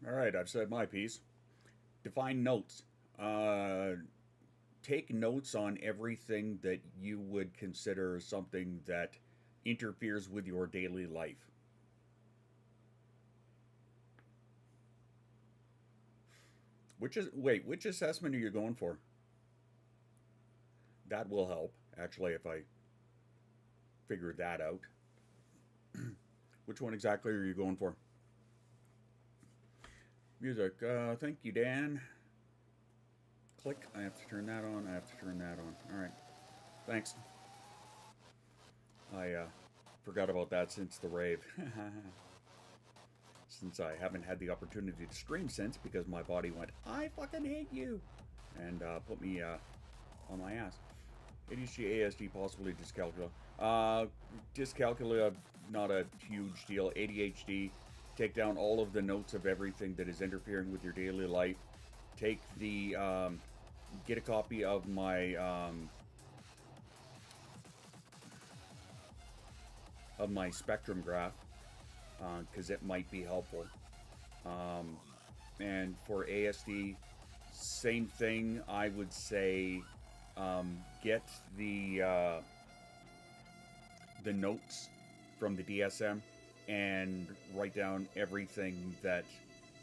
All right, I've said my piece. Define notes. Take notes on everything that you would consider something that interferes with your daily life. Which assessment are you going for? That will help, actually, if I figure that out. Which one exactly are you going for? Music. Thank you, Dan. Click. I have to turn that on. I have to turn that on. All right. Thanks. I forgot about that since the rave. Since I haven't had the opportunity to stream since because my body went, I fucking hate you, and put me on my ass. ADHD, ASD, possibly dyscalculia. Dyscalculia, not a huge deal. ADHD, take down all of the notes of everything that is interfering with your daily life. Take the, get a copy of my, spectrum graph, because it might be helpful. And for ASD, same thing. I would say get the notes from the DSM and write down everything that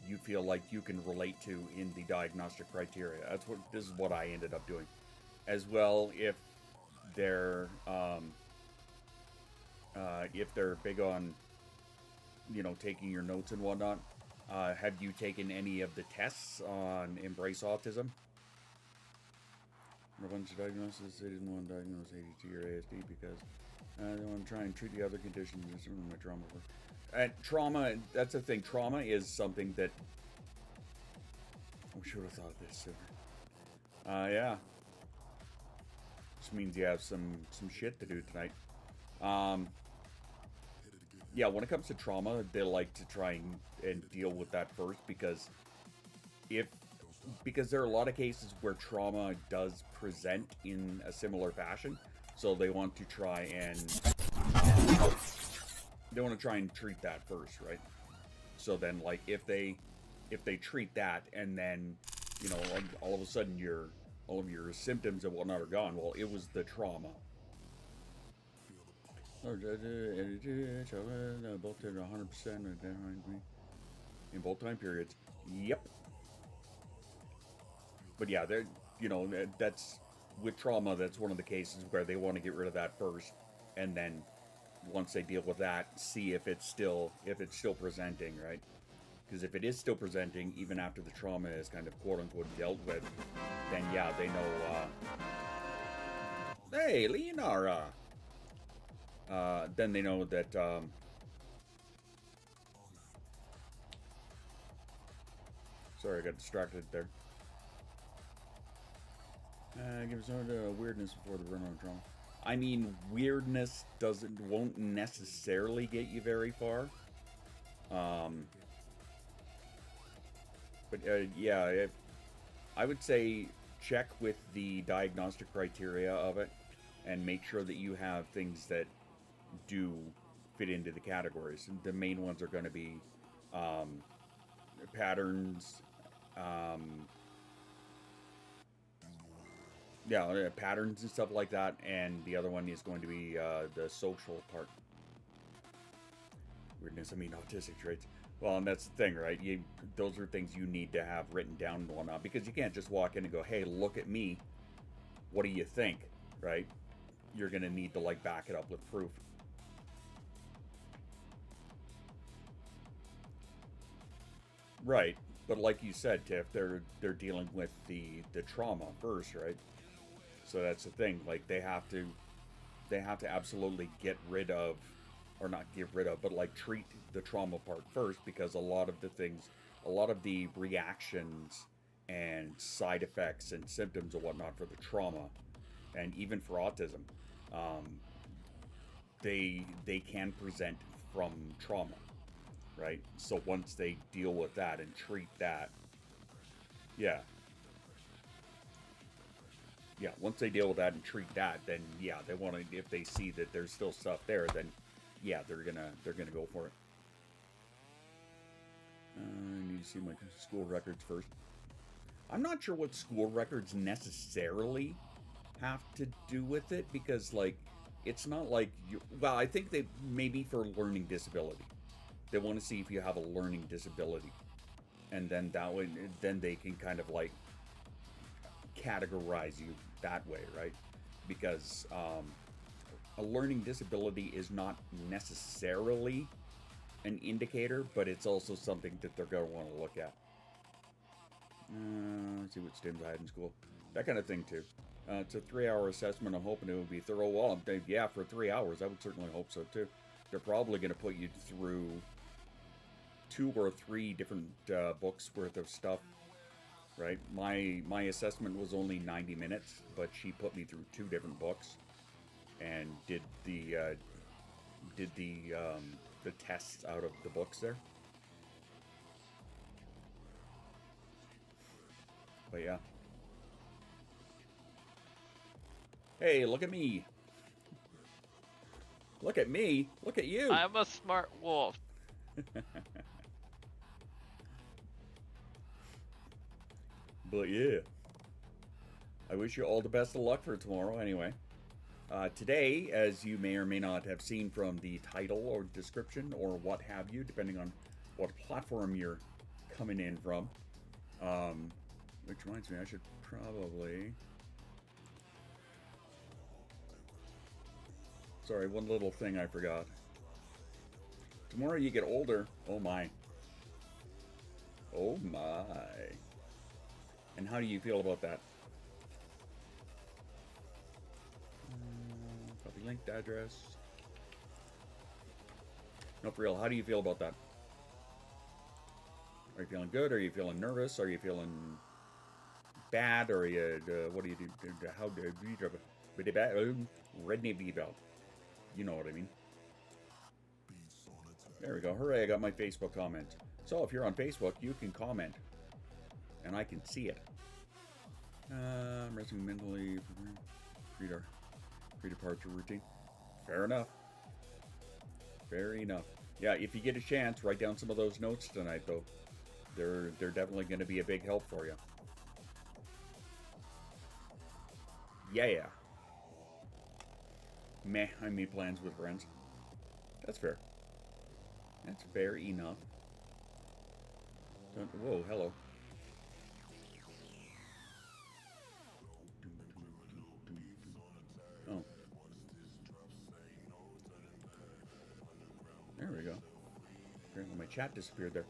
you feel like you can relate to in the diagnostic criteria. This is what I ended up doing. As well, if they're big on, taking your notes and whatnot, have you taken any of the tests on Embrace Autism? Everyone's diagnosis, they didn't want to diagnose ADHD or ASD because they want to try and treat the other conditions. This is my trauma. And trauma, that's the thing. Trauma is something that we should have thought of this sooner. Yeah. Which means you have some shit to do tonight. Yeah, when it comes to trauma, they like to try and deal with that first because there are a lot of cases where trauma does present in a similar fashion, so they want to try and treat that first, right? So then, like, if they treat that and then like, all of a sudden all of your symptoms and whatnot are gone, well, it was the trauma. Both did 100% in both time periods. Yep. But yeah, that's with trauma. That's one of the cases where they want to get rid of that first, and then once they deal with that, see if it's still presenting, right? Because if it is still presenting, even after the trauma is kind of quote unquote dealt with, then yeah, they know. Hey, Leonara. Then they know that. Sorry, I got distracted there. Give us a weirdness before the run on trauma. I mean, weirdness won't necessarily get you very far. But yeah, I would say check with the diagnostic criteria of it and make sure that you have things that do fit into the categories. The main ones are going to be patterns, patterns and stuff like that, and the other one is going to be the social part. Weirdness, I mean autistic traits. Well, and that's the thing, right? Those are things you need to have written down and whatnot, because you can't just walk in and go, hey, look at me. What do you think, right? You're going to need to, like, back it up with proof. Right, but like you said, Tiff, they're dealing with the trauma first, right? So that's the thing. Like they have to absolutely get rid of, or not get rid of, but like treat the trauma part first, because a lot of the reactions and side effects and symptoms and whatnot for the trauma, and even for autism, they can present from trauma. Right? So once they deal with that and treat that, yeah. Yeah, once they deal with that and treat that, then yeah, they want to, if they see that there's still stuff there, then yeah, they're gonna go for it. I need to see my school records first. I'm not sure what school records necessarily have to do with it because, like, it's not like you. Well, I think they maybe for learning disability. They want to see if you have a learning disability, and then that way, then they can kind of like categorize you that way, right? Because a learning disability is not necessarily an indicator, but it's also something that they're going to want to look at. Let's see what stims I had in school. That kind of thing, too. It's a 3-hour assessment. I'm hoping it would be thorough. Well, yeah, for 3 hours, I would certainly hope so, too. They're probably going to put you through 2 or 3 different books worth of stuff, right? My assessment was only 90 minutes, but she put me through 2 different books and did the tests out of the books there. But yeah. Hey, look at me. Look at me. Look at you. I'm a smart wolf. But yeah. I wish you all the best of luck for tomorrow anyway. Today, as you may or may not have seen from the title or description or what have you, depending on what platform you're coming in from. Which reminds me, I should probably... Sorry, one little thing I forgot. Tomorrow you get older. Oh my. Oh my. And how do you feel about that? Copy linked address. No, for real, how do you feel about that? Are you feeling good? Are you feeling nervous? Are you feeling bad? Or are you, what do you do? How do you... Redney B-Bell. You know what I mean. There we go. Hooray, I got my Facebook comment. So if you're on Facebook, you can comment. And I can see it. I'm resting mentally. Pre-departure routine. Fair enough. Fair enough. Yeah, if you get a chance, write down some of those notes tonight, though. They're definitely going to be a big help for you. Yeah. Meh, I made plans with friends. That's fair. That's fair enough. Whoa, hello. Oh. There we go. Apparently my chat disappeared there.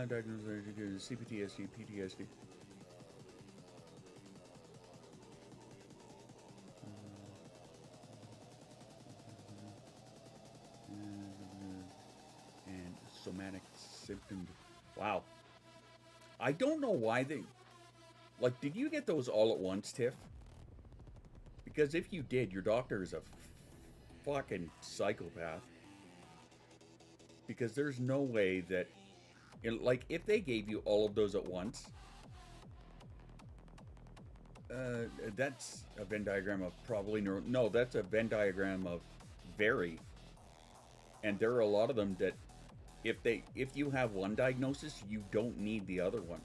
Diagnosis CPTSD, PTSD. And somatic symptoms. Wow. I don't know why they... Like, did you get those all at once, Tiff? Because if you did, your doctor is a fucking psychopath. Because there's no way that... like, if they gave you all of those at once... that's a Venn diagram of probably... No, that's a Venn diagram of very. And there are a lot of them that... If you have one diagnosis, you don't need the other one.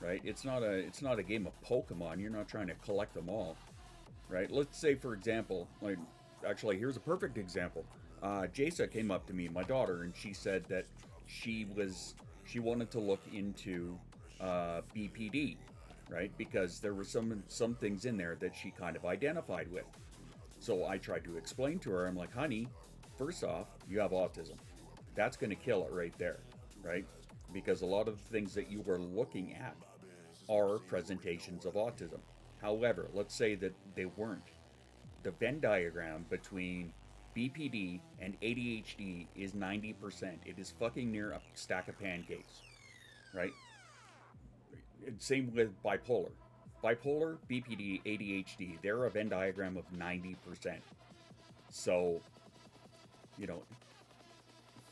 Right? It's not a game of Pokemon. You're not trying to collect them all. Right? Let's say, for example, like, actually, here's a perfect example. Jasa came up to me, my daughter, and she said that she wanted to look into BPD, right? Because there were some things in there that she kind of identified with. So I tried to explain to her, I'm like, honey, first off, you have autism. That's going to kill it right there, right? Because a lot of the things that you were looking at are presentations of autism. However, let's say that they weren't. The Venn diagram between BPD and ADHD is 90%. It is fucking near a stack of pancakes, right? Same with bipolar. Bipolar, BPD, ADHD, they're a Venn diagram of 90%. So, you know,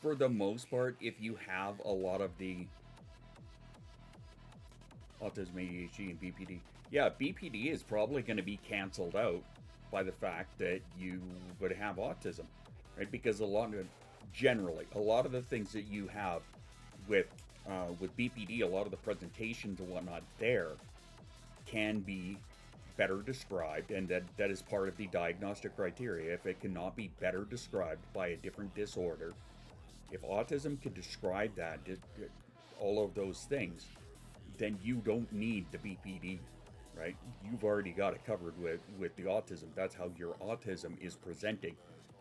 for the most part, if you have a lot of the autism, ADHD, and BPD, yeah, BPD is probably going to be canceled out by the fact that you would have autism, right? Because generally, a lot of the things that you have with BPD, a lot of the presentations and whatnot there can be better described, and that is part of the diagnostic criteria. If it cannot be better described by a different disorder, if autism can describe that, all of those things, then you don't need the BPD, right? You've already got it covered with the autism. That's how your autism is presenting,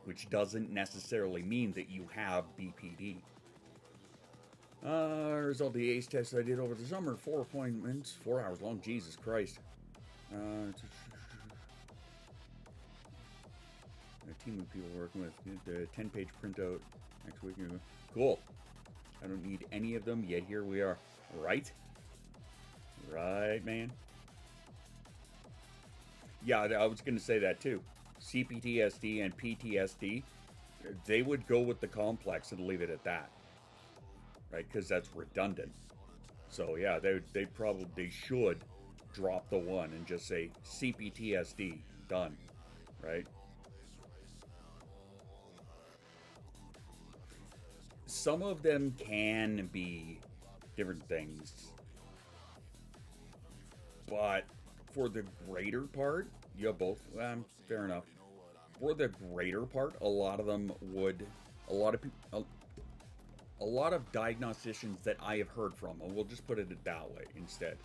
which doesn't necessarily mean that you have BPD. Result of the ACE test I did over the summer, 4 appointments, 4 hours long, Jesus Christ. A team of people working with the 10-page printout next week. Cool. I don't need any of them, yet here we are. Right? Right, man? Yeah, I was going to say that too. CPTSD and PTSD, they would go with the complex and leave it at that. Right? Because that's redundant. So yeah, they probably should drop the one and just say CPTSD, done. Right? Some of them can be different things, but for the greater part, you have both. Fair enough. For the greater part, a lot of them would, a lot of diagnosticians that I have heard from, and we'll just put it that way instead,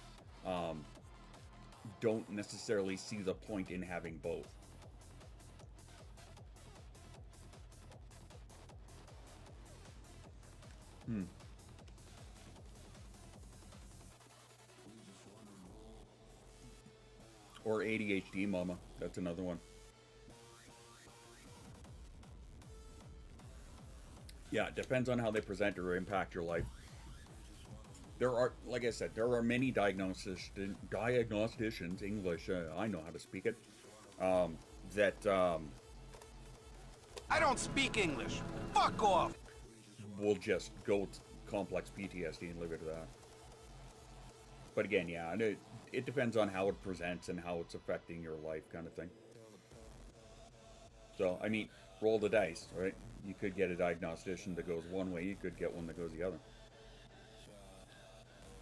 don't necessarily see the point in having both. Or ADHD, mama. That's another one. Yeah, it depends on how they present or impact your life. There are, like I said, there are many diagnosticians, English, I know how to speak it, that I don't speak English. Fuck off. will just go to complex PTSD and leave it at that. But again, yeah, it depends on how it presents and how it's affecting your life, kind of thing. So, I mean, roll the dice, right? You could get a diagnostician that goes one way, you could get one that goes the other.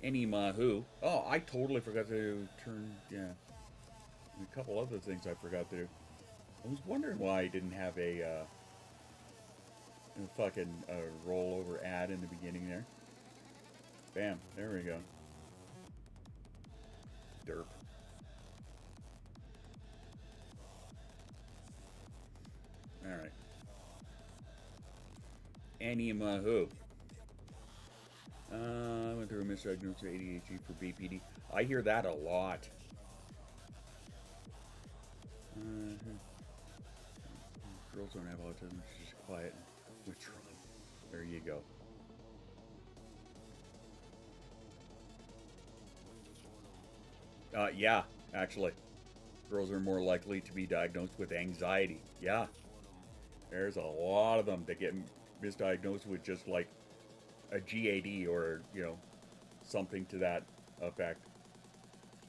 Any Mahoo. Oh, I totally forgot to turn, yeah. A couple other things I forgot to do. I was wondering why I didn't have a fucking rollover ad in the beginning there. Bam, there we go. Derp. Alright. Annie Mahoo. I went through a misdiagnosis of ADHD for BPD. I hear that a lot. Girls don't have autism, she's just quiet and withdrawn. There you go. Yeah, actually. Girls are more likely to be diagnosed with anxiety. Yeah. There's a lot of them that get misdiagnosed with just like a GAD or, you know, something to that effect.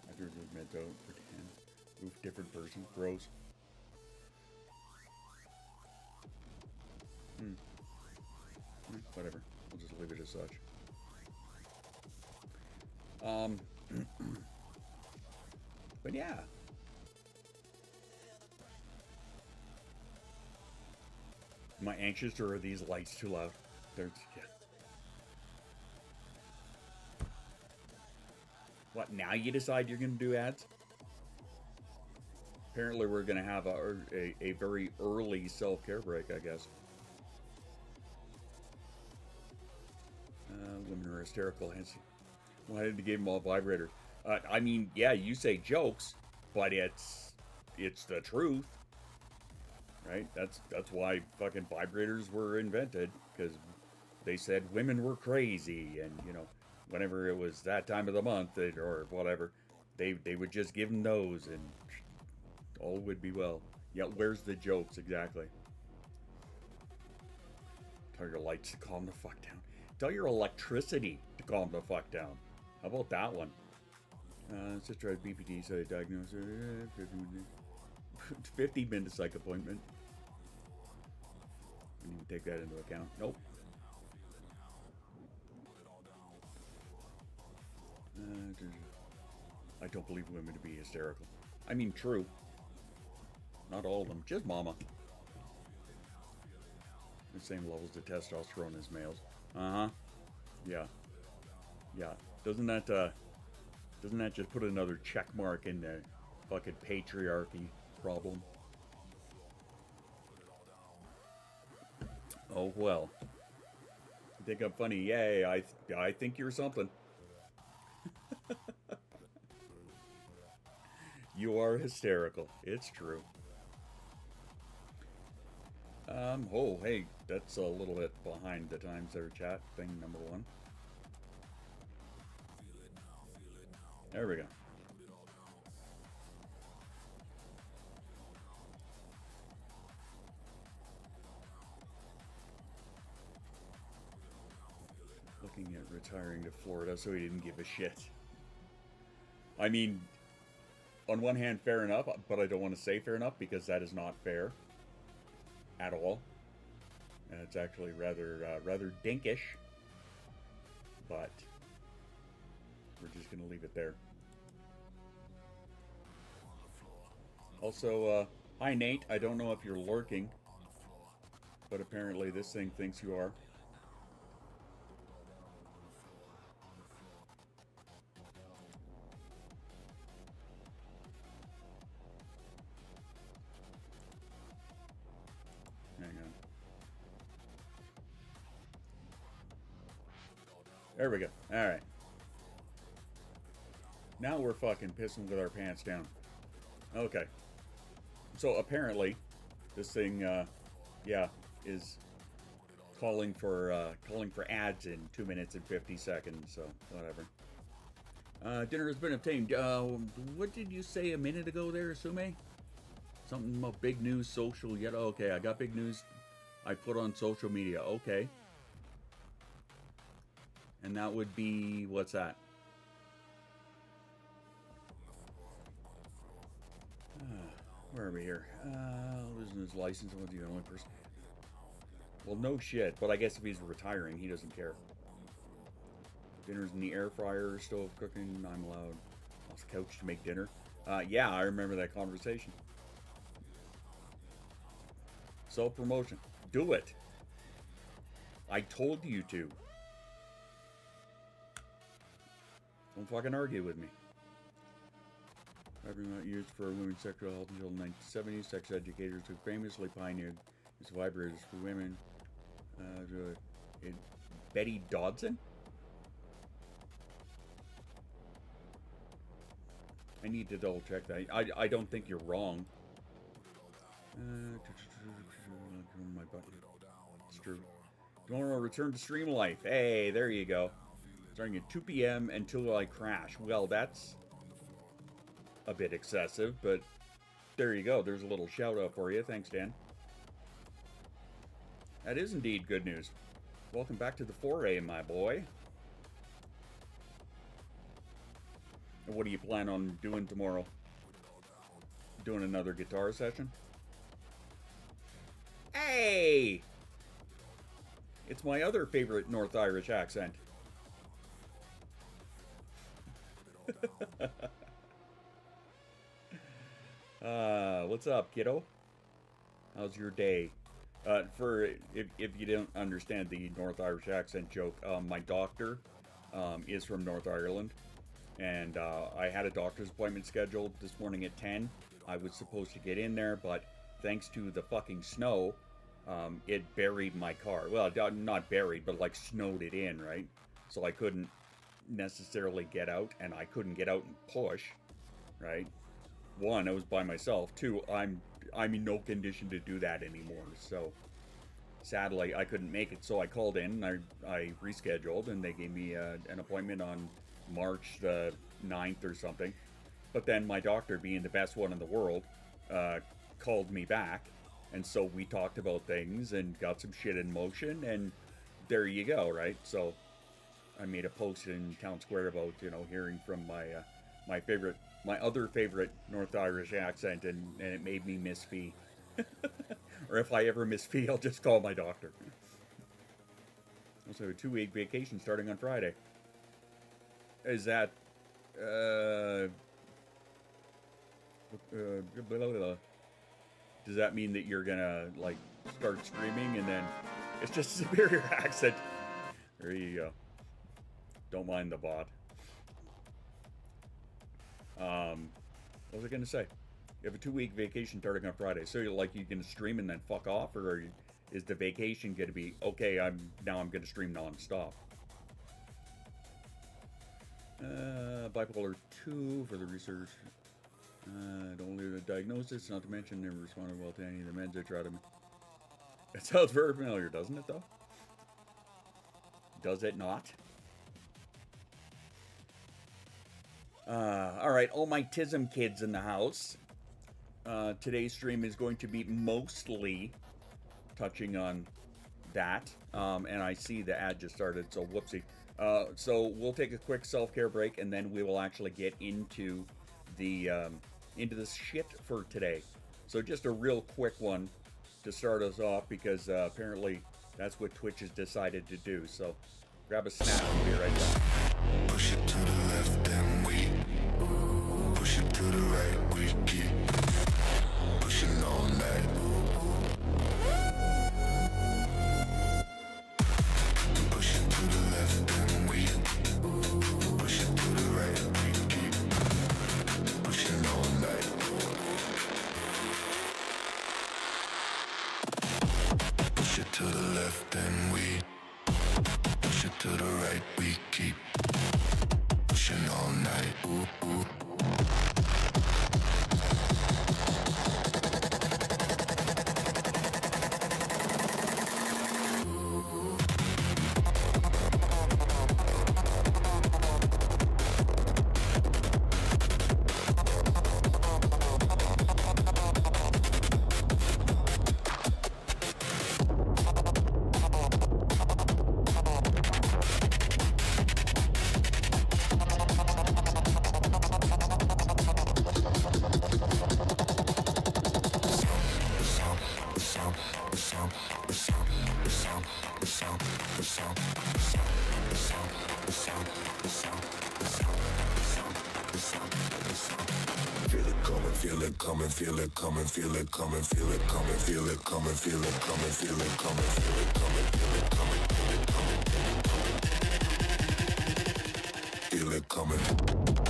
After meds out for 10. Oof, different person. Gross. Whatever. We'll just leave it as such. But yeah. Am I anxious or are these lights too loud? There's, yeah. What, now you decide you're going to do ads? Apparently we're going to have a very early self-care break, I guess. Women are hysterical. Why did they give them all vibrators? I mean, yeah, you say jokes, but it's the truth, right? That's why fucking vibrators were invented, because they said women were crazy, and you know, whenever it was that time of the month or whatever, they would just give them those, and all would be well. Yeah, where's the jokes exactly? Tell your lights to calm the fuck down. Tell your electricity to calm the fuck down. How about that one? Let's just try BPD, so I diagnose 50-minute psych appointment. Didn't even take that into account. Nope. I don't believe women to be hysterical. I mean, true. Not all of them. Just mama. The same levels of testosterone as males. Uh-huh. Yeah. Yeah. Doesn't that just put another check mark in the fucking patriarchy problem? Oh well. You think I'm funny? Yay, I think you're something. You are hysterical. It's true. Oh, hey, that's a little bit behind the times there, chat. Thing number one. There we go. Looking at retiring to Florida so he didn't give a shit. I mean, on one hand, fair enough, but I don't want to say fair enough because that is not fair at all. And it's actually rather dinkish. But we're just going to leave it there. Also, hi Nate, I don't know if you're lurking, but apparently this thing thinks you are. Hang on. There we go. Alright. Now we're fucking pissing with our pants down. Okay. So apparently, this thing, yeah, is calling for ads in 2 minutes and 50 seconds. So whatever. Dinner has been obtained. What did you say a minute ago there, Sume? Something about big news, social. Yet okay, I got big news. I put on social media. Okay. And that would be what's that? Where are we here? Losing his license. What's the only person? Well, no shit. But I guess if he's retiring, he doesn't care. Dinner's in the air fryer, stove cooking. I'm allowed off the couch to make dinner. Yeah, I remember that conversation. Self-promotion. Do it. I told you to. Don't fucking argue with me. Not used for women's sexual health until the 1970s. Sex educators who famously pioneered its vibrators for women. Betty Dodson? I need to double check that. I don't think you're wrong. My button. It's true. Tomorrow, return to stream life. Hey, there you go. Starting at 2 p.m. until I crash. Well, that's a bit excessive, but there you go. There's a little shout out for you. Thanks, Dan. That is indeed good news. Welcome back to the foray, my boy. And what do you plan on doing tomorrow? Doing another guitar session? Hey! It's my other favorite North Irish accent. What's up, kiddo? How's your day? For if you don't understand the North Irish accent joke, my doctor is from North Ireland, and I had a doctor's appointment scheduled this morning at 10. I was supposed to get in there, but thanks to the fucking snow, it buried my car. Well, not buried, but like snowed it in, right? So I couldn't necessarily get out, and I couldn't get out and push, right? One, I was by myself. Two, I'm in no condition to do that anymore. So sadly, I couldn't make it. So I called in, I rescheduled, and they gave me an appointment on March the 9th or something. But then my doctor, being the best one in the world, called me back, and so we talked about things and got some shit in motion, and there you go, right? So I made a post in Town Square about, hearing from my other favorite North Irish accent, and it made me miss Fee. Or if I ever miss Fee, I'll just call my doctor. Also, a 2-week vacation starting on Friday. Is that Uh, blah, blah, blah. Does that mean that you're gonna like start streaming and then it's just a superior accent? There you go. Don't mind the bot. What was I gonna say? You have a 2-week vacation starting on Friday, so you're like you can stream and then fuck off, or is the vacation gonna be okay? I'm gonna stream nonstop. Bipolar 2 for the research. Don't leave the diagnosis, not to mention never responded well to any of the meds I tried to. It sounds very familiar, doesn't it, though? Does it not? Alright, all my Autism kids in the house. Today's stream is going to be mostly touching on that. And I see the ad just started, so whoopsie. So we'll take a quick self-care break, and then we will actually get into the shit for today. So just a real quick one to start us off, because apparently that's what Twitch has decided to do. So grab a snack, we'll be right back. Push it to the left and we push it to the right, we keep pushing all night. Push it to the left and we push it to the right, we keep pushing all night. Push it to the left and we push it to the right, we keep pushing all night. Ooh, ooh. Feel it coming, feel it coming, feel it coming, feel it coming, feel it coming, feel it coming, feel it coming, feel it coming, feel it coming, feel it coming, feel it coming.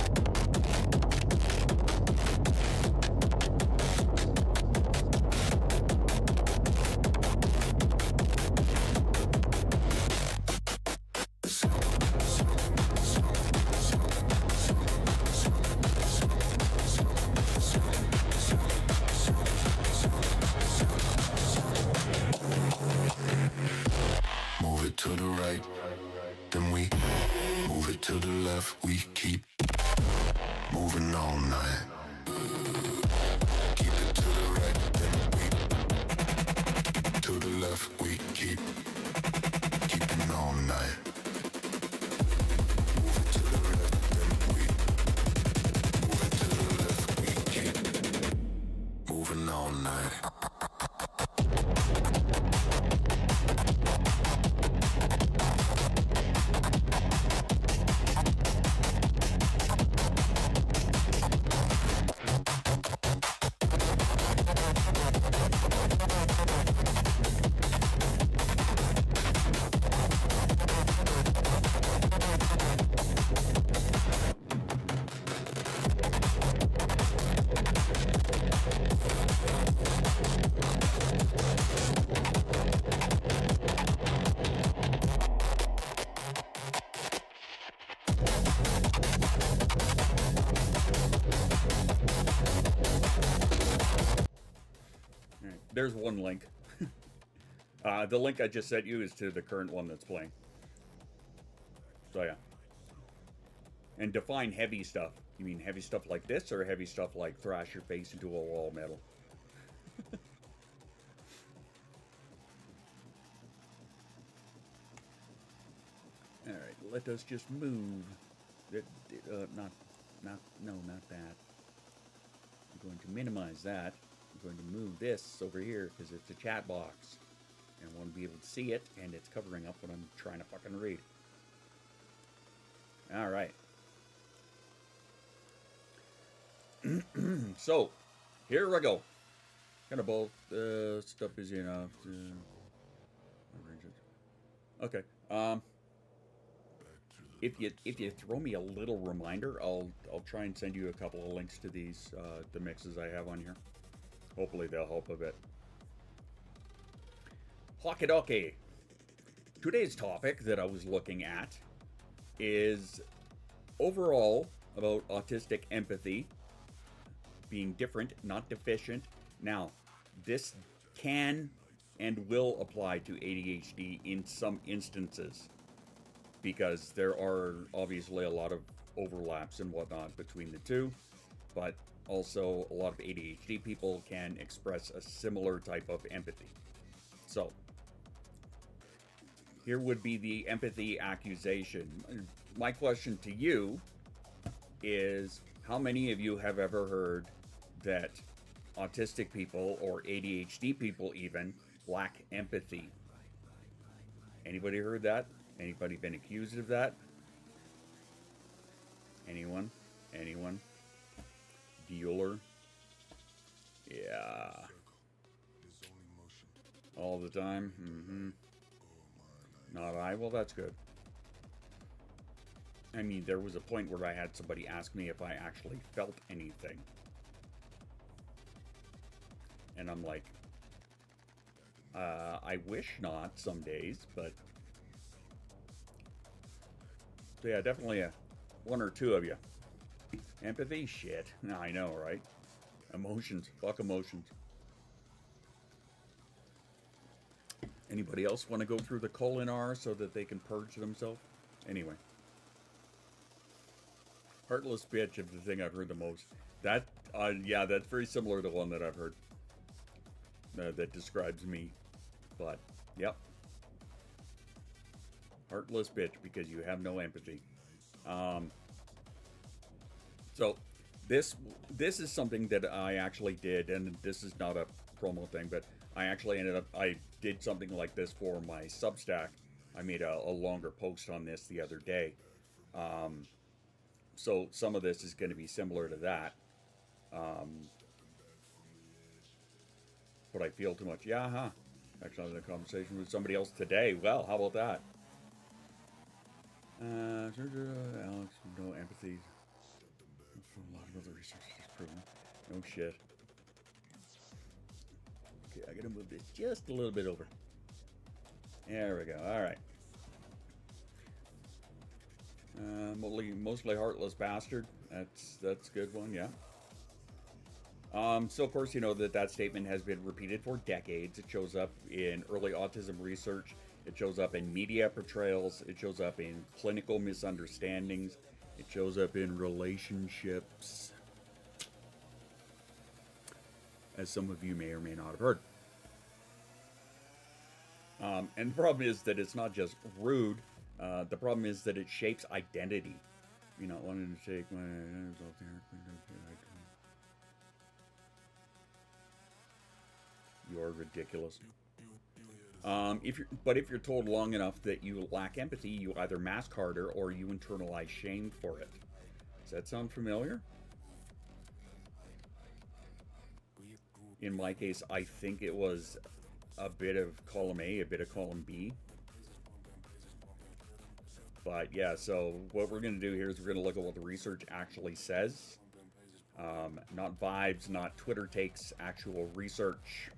To the right, then we move it to the left. We keep moving all night. Keep it to the right, then we to the left. We keep keeping all night. Move it to the left, then we move it to the left. We keep moving all night. There's one link. The link I just sent you is to the current one that's playing. So yeah. And define heavy stuff. You mean heavy stuff like this, or heavy stuff like thrash your face into a wall metal? Alright, let us just move. Not that. I'm going to minimize that. I'm going to move this over here because it's a chat box. And I want to be able to see it, and it's covering up what I'm trying to fucking read. Alright. So, here we go. Kind of both stuff busy enough to arrange it. Okay. If you throw me a little reminder, I'll try and send you a couple of links to these the mixes I have on here. Hopefully they'll help a bit. Hockey. Today's topic that I was looking at is overall about autistic empathy being different, not deficient. Now, this can and will apply to ADHD in some instances because there are obviously a lot of overlaps and whatnot between the two, but also a lot of ADHD people can express a similar type of empathy. So, here would be the empathy accusation. My question to you is, how many of you have ever heard that autistic people or ADHD people even lack empathy? Anybody heard that? Anybody been accused of that? Anyone? Bueller? Yeah. All the time? Mm-hmm. Not I? Well, that's good. I mean, there was a point where I had somebody ask me if I actually felt anything. And I'm like, I wish not some days, but... So yeah, definitely one or two of you. Empathy? Shit. I know, right? Emotions. Fuck emotions. Anybody else want to go through the colon R so that they can purge themselves? Anyway. Heartless bitch is the thing I've heard the most. That, yeah, that's very similar to one that I've heard. That describes me. But, yep. Heartless bitch because you have no empathy. So, this is something that I actually did, and this is not a promo thing, but I actually I did something like this for my Substack. I made a longer post on this the other day. So some of this is going to be similar to that. But I feel too much. Yeah, huh? Actually, I had a conversation with somebody else today. Well, how about that? Alex, no empathy. A lot of other research has proven. No shit. Okay, I gotta move this just a little bit over. There we go. All right. Mostly heartless bastard. That's a good one. Yeah. So of course you know that statement has been repeated for decades. It shows up in early autism research. It shows up in media portrayals. It shows up in clinical misunderstandings. It shows up in relationships, as some of you may or may not have heard. And the problem is that it's not just rude. The problem is that it shapes identity. You know, wanting to take my... You're ridiculous. If you're told long enough that you lack empathy, you either mask harder or you internalize shame for it. Does that sound familiar? In my case, I think it was a bit of column A, a bit of column B. But yeah, so what we're going to do here is we're going to look at what the research actually says. Not vibes, not Twitter takes, actual research.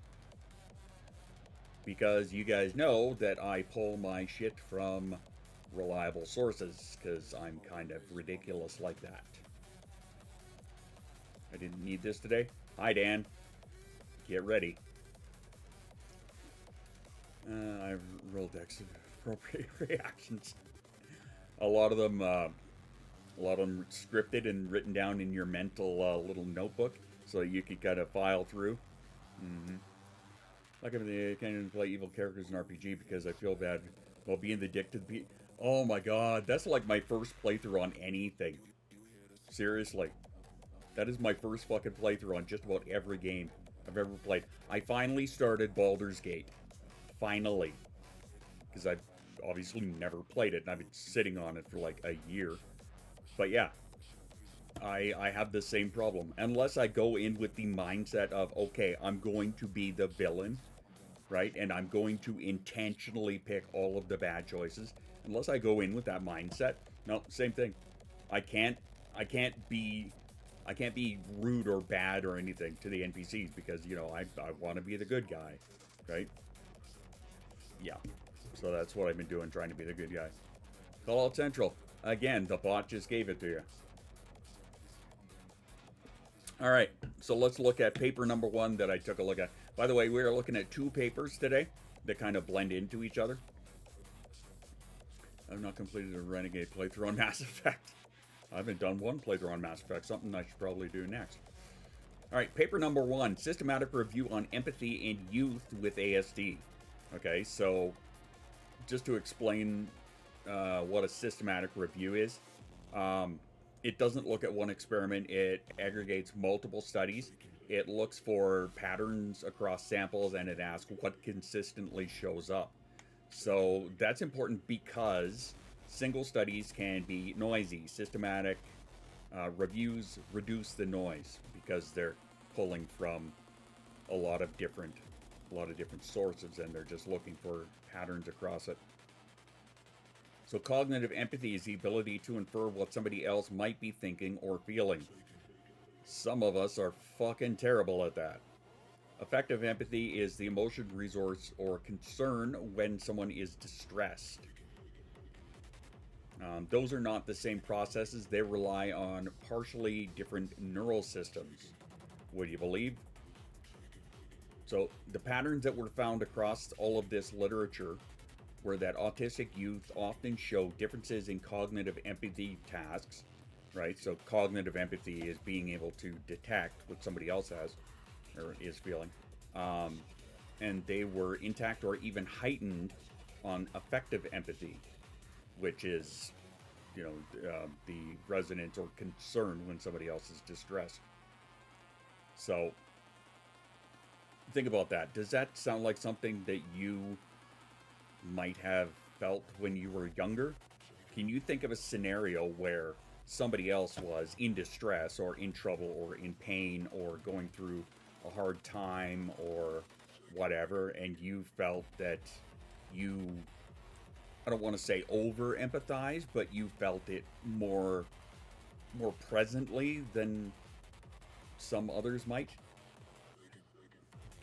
Because you guys know that I pull my shit from reliable sources, because I'm kind of ridiculous like that. I didn't need this today. Hi, Dan. Get ready. I have Rolodex of appropriate reactions. A lot of them scripted and written down in your mental little notebook, so you could kind of file through. Like if they can't play evil characters in RPG because I feel bad while being the dick to the Oh my god, that's like my first playthrough on anything. Seriously. That is my first fucking playthrough on just about every game I've ever played. I finally started Baldur's Gate. Finally. Because I've obviously never played it, and I've been sitting on it for like a year. But yeah. I have the same problem. Unless I go in with the mindset of, okay, I'm going to be the villain, right? And I'm going to intentionally pick all of the bad choices. Unless I go in with that mindset, no, same thing. I can't I can't be I can't be rude or bad or anything to the NPCs because, you know, I want to be the good guy, right? Yeah. So that's what I've been doing, trying to be the good guy. Call out Central. Again, the bot just gave it to you. All right, so let's look at paper number 1 that I took a look at. By the way, we are looking at 2 papers today that kind of blend into each other. I've not completed a Renegade playthrough on Mass Effect. I haven't done one playthrough on Mass Effect, something I should probably do next. All right, paper number 1, systematic review on empathy in youth with ASD. Okay, so just to explain what a systematic review is, it doesn't look at one experiment. It aggregates multiple studies. It looks for patterns across samples, and it asks what consistently shows up. So that's important because single studies can be noisy. Systematic reviews reduce the noise because they're pulling from a lot of different sources, and they're just looking for patterns across it. So cognitive empathy is the ability to infer what somebody else might be thinking or feeling. Some of us are fucking terrible at that. Affective empathy is the emotion, resource, or concern when someone is distressed. Those are not the same processes. They rely on partially different neural systems. Would you believe? So the patterns that were found across all of this literature were that autistic youth often show differences in cognitive empathy tasks, right? So cognitive empathy is being able to detect what somebody else has or is feeling. And they were intact or even heightened on affective empathy, which is, you know, the resonance or concern when somebody else is distressed. So think about that. Does that sound like something that you might have felt when you were younger? Can you think of a scenario where somebody else was in distress or in trouble or in pain or going through a hard time or whatever, and you felt that you, I don't want to say over empathize, but you felt it more presently than some others might?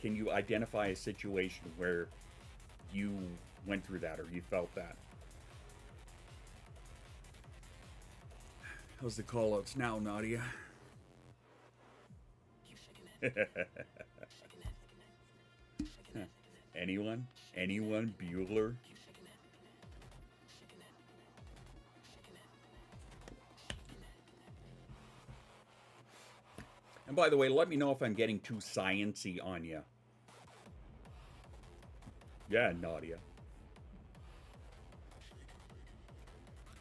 Can you identify a situation where you went through that or you felt that? How's the call outs now, Nadia? Anyone? Anyone? Bueller? And by the way, let me know if I'm getting too science-y on you. Yeah, Nadia.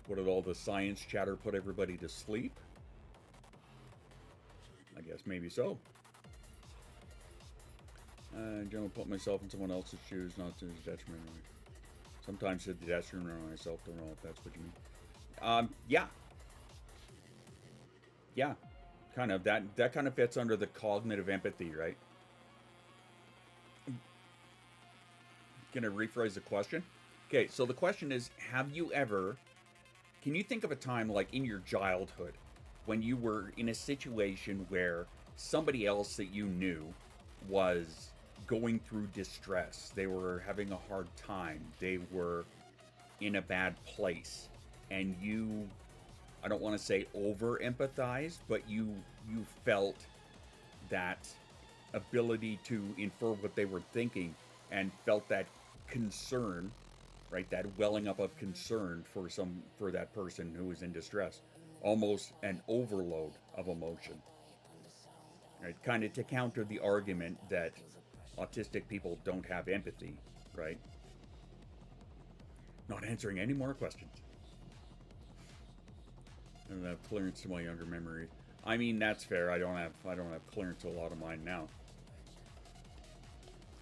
What did all the science chatter put everybody to sleep? I guess maybe so. Generally put myself in someone else's shoes, not to his detriment. Sometimes to the detriment of myself, don't know if that's what you mean. Yeah. Yeah. Kind of. That kind of fits under the cognitive empathy, right? Gonna rephrase the question. Okay, so the question is, can you think of a time like in your childhood when you were in a situation where somebody else that you knew was going through distress? They were having a hard time. They were in a bad place. And you, I don't want to say over empathized, but you felt that ability to infer what they were thinking and felt that concern, right? That welling up of concern for that person who was in distress. Almost an overload of emotion. Right? Kind of to counter the argument that autistic people don't have empathy, right? Not answering any more questions. I don't have clearance to my younger memory. I mean, that's fair. I don't have clearance to a lot of mine now.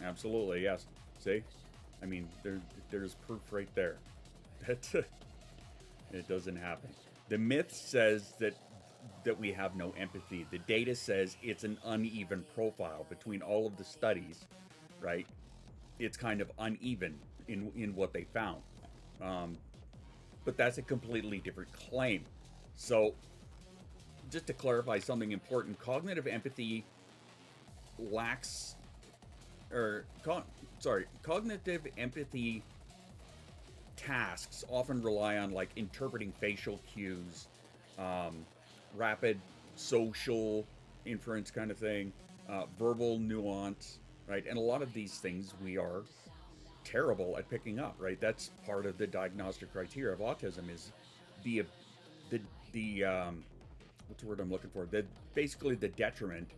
Absolutely, yes. See? I mean, there's proof right there. That it doesn't happen. The myth says that that we have no empathy. The data says it's an uneven profile between all of the studies, right? It's kind of uneven in what they found. Um, but that's a completely different claim. So, just to clarify something important, cognitive empathy lacks, cognitive empathy tasks often rely on like interpreting facial cues, um, rapid social inference kind of thing, verbal nuance, right? And a lot of these things we are terrible at picking up, right? That's part of the diagnostic criteria of autism is the the what's the word I'm looking for? Basically the detriment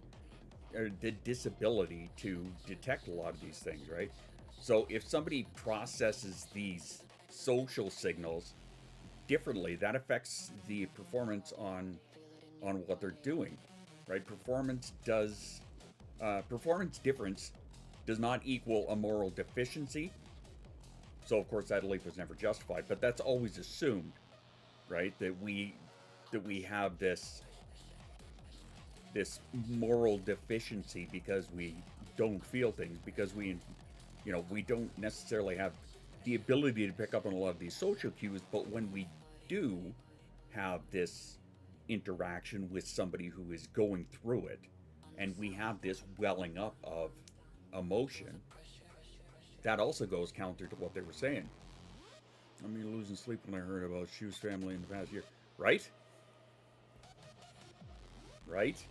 or the disability to detect a lot of these things, right? So if somebody processes these social signals differently, that affects the performance on what they're doing, right? Performance difference does not equal a moral deficiency. So of course that leap was never justified, but that's always assumed, right? That we have this moral deficiency because we don't feel things, because we don't necessarily have the ability to pick up on a lot of these social cues, but when we do have this interaction with somebody who is going through it, and we have this welling up of emotion, that also goes counter to what they were saying. I mean, losing sleep when I heard about Shu's family in the past year. Right? Right?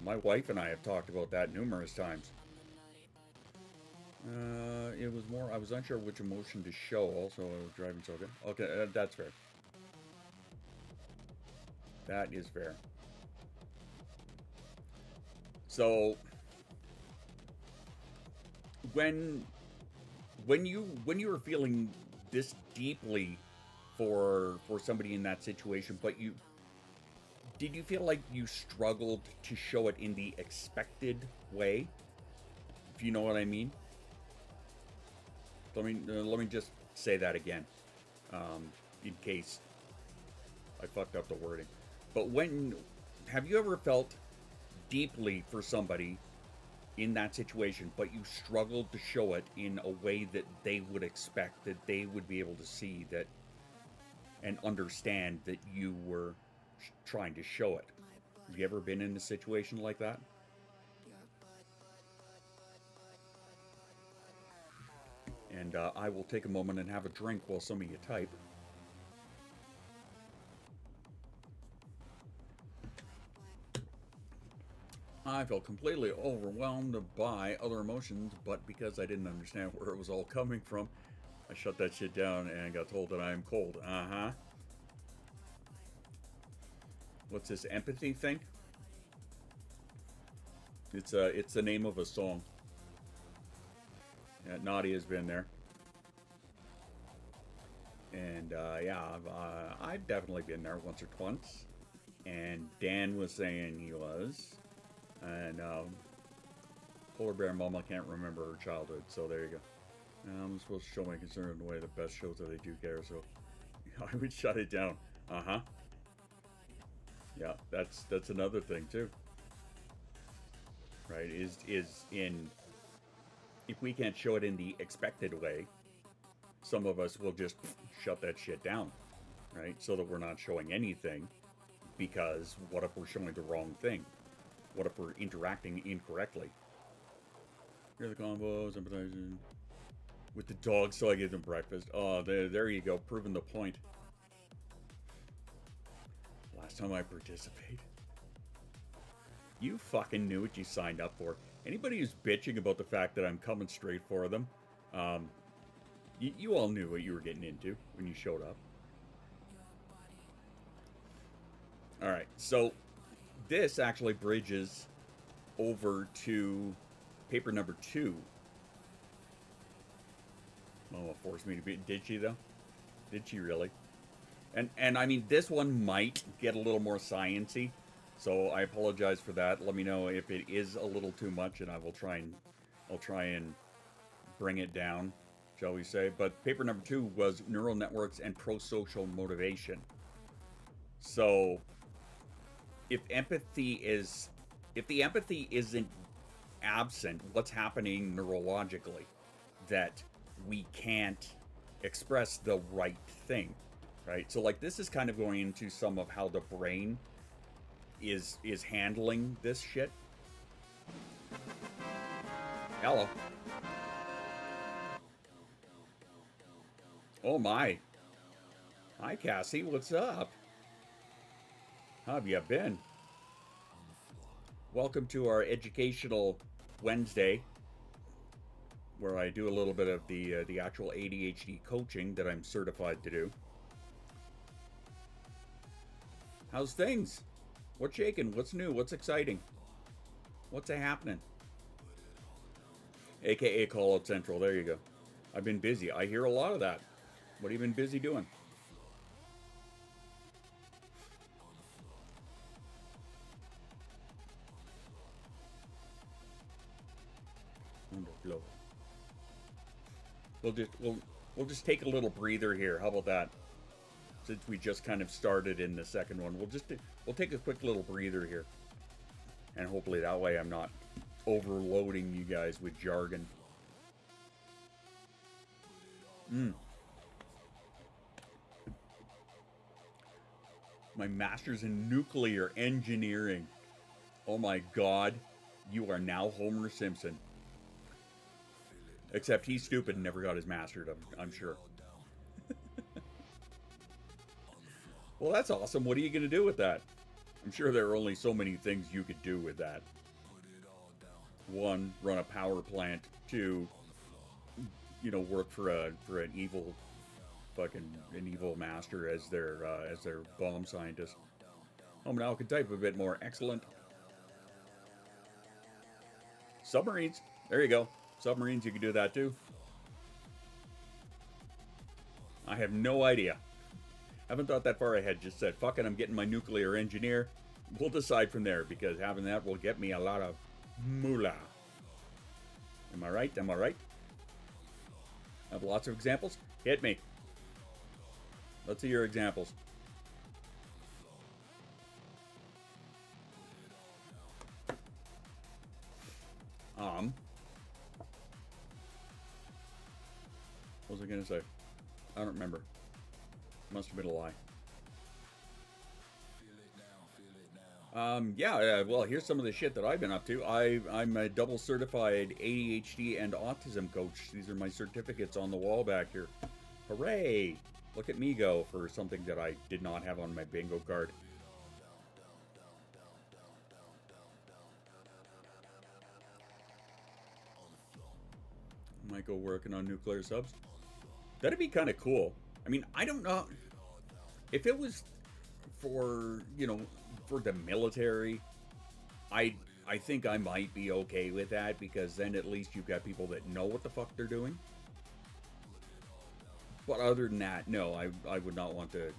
My wife and I have talked about that numerous times. It was more, I was unsure which emotion to show. Also, I was driving so good. Okay, that's fair. That is fair. So, when you were feeling this deeply for somebody in that situation, but did you feel like you struggled to show it in the expected way? If you know what I mean. Let me just say that again, in case I fucked up the wording. But have you ever felt deeply for somebody in that situation, but you struggled to show it in a way that they would expect, that they would be able to see that and understand that you were trying to show it? Have you ever been in a situation like that? And I will take a moment and have a drink while some of you type. I felt completely overwhelmed by other emotions, but because I didn't understand where it was all coming from, I shut that shit down and got told that I am cold. Uh-huh. What's this empathy thing? It's the name of a song. Yeah, Nadia's been there. And yeah, I've definitely been there once or twice. And Dan was saying he was. And Polar Bear Mama can't remember her childhood, so there you go. I'm supposed to show my concern in the way the best shows that they do care, so I would shut it down. Uh-huh. Yeah, that's another thing too. Right? Is in if we can't show it in the expected way, some of us will just shut that shit down, right? So that we're not showing anything, because what if we're showing the wrong thing? What if we're interacting incorrectly? Hear the combos, empathizing with the dogs, so I gave them breakfast. Oh, there you go, proving the point. Last time I participated. You fucking knew what you signed up for. Anybody who's bitching about the fact that I'm coming straight for them, you all knew what you were getting into when you showed up. Alright, so this actually bridges over to paper number 2. Oh, forced me to be. Did she though? Did she really? And I mean, this one might get a little more sciencey, so I apologize for that. Let me know if it is a little too much, and I'll try and bring it down, shall we say. But paper number 2 was neural networks and prosocial motivation. So if the empathy isn't absent, what's happening neurologically that we can't express the right thing, right? So like this is kind of going into some of how the brain is handling this shit. Hello. Oh my. Hi Cassie, what's up? How have you been? Welcome to our educational Wednesday, where I do a little bit of the actual ADHD coaching that I'm certified to do. How's things? What's shaking? What's new? What's exciting? What's happening? AKA Call Out Central. There you go. I've been busy. I hear a lot of that. What have you been busy doing? Underflow. We'll just take a little breather here. How about that? Since we just kind of started in the second one, we'll take a quick little breather here, and hopefully that way I'm not overloading you guys with jargon. My master's in nuclear engineering. Oh my god, you are now Homer Simpson. Except he's stupid and never got his master's, I'm sure. Well, that's awesome. What are you going to do with that? I'm sure there are only so many things you could do with that. 1, run a power plant. 2, work for an evil master as their bomb scientist. Oh, now I can type a bit more. Excellent. Submarines. There you go. Submarines, you can do that too. I have no idea. Haven't thought that far ahead. Just said, fuck it, I'm getting my nuclear engineer. We'll decide from there, because having that will get me a lot of moolah. Am I right? Am I right? Have lots of examples? Hit me. Let's see your examples. What was I going to say? I don't remember. Must have been a lie. Well, here's some of the shit that I've been up to. I'm a double certified ADHD and autism coach. These are my certificates on the wall back here. Hooray! Look at me go for something that I did not have on my bingo card. Might go working on nuclear subs. That'd be kind of cool. I mean, I don't know if it was for, for the military. I think I might be okay with that, because then at least you've got people that know what the fuck they're doing. But other than that, no, I would not want to.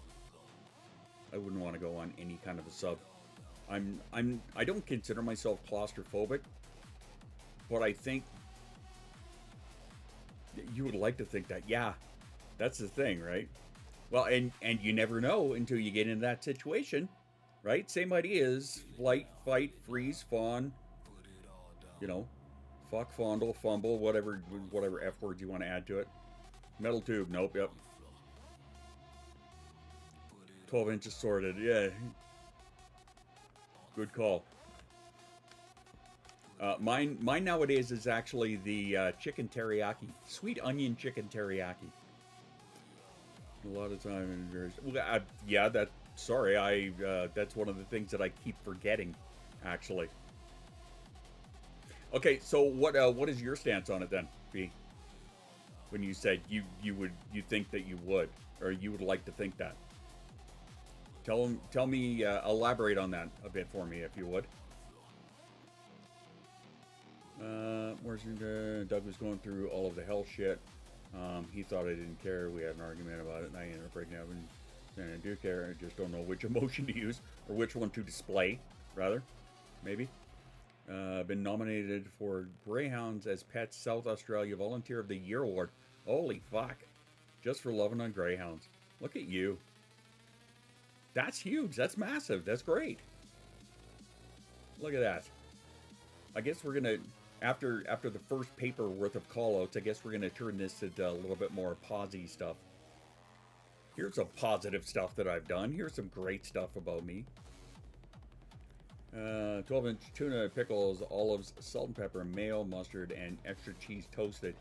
I wouldn't want to go on any kind of a sub. I don't consider myself claustrophobic, but I think you would like to think that, yeah, that's the thing, right? Well, and you never know until you get into that situation, right? Same idea as flight, fight, freeze, fawn, fuck, fondle, fumble, whatever F words you want to add to it. Metal tube, nope, yep. 12 inches sorted, yeah. Good call. Mine nowadays is actually the chicken teriyaki. Sweet onion chicken teriyaki. A lot of time. That's one of the things that I keep forgetting, actually. Okay, so what is your stance on it then, B? When you said you think that you would, or you would like to think that. Tell me, elaborate on that a bit for me, if you would. Doug was going through all of the hell shit. He thought I didn't care. We had an argument about it, and I ended up breaking up and saying I do care. I just don't know which emotion to use, or which one to display, rather. Maybe. Been nominated for Greyhounds as Pets South Australia Volunteer of the Year Award. Holy fuck. Just for loving on greyhounds. Look at you. That's huge. That's massive. That's great. Look at that. I guess we're gonna, after the first paper worth of callouts, I guess we're gonna turn this into a little bit more posy stuff. Here's some positive stuff that I've done. Here's some great stuff about me. 12-inch tuna, pickles, olives, salt and pepper, mayo, mustard, and extra cheese toasted.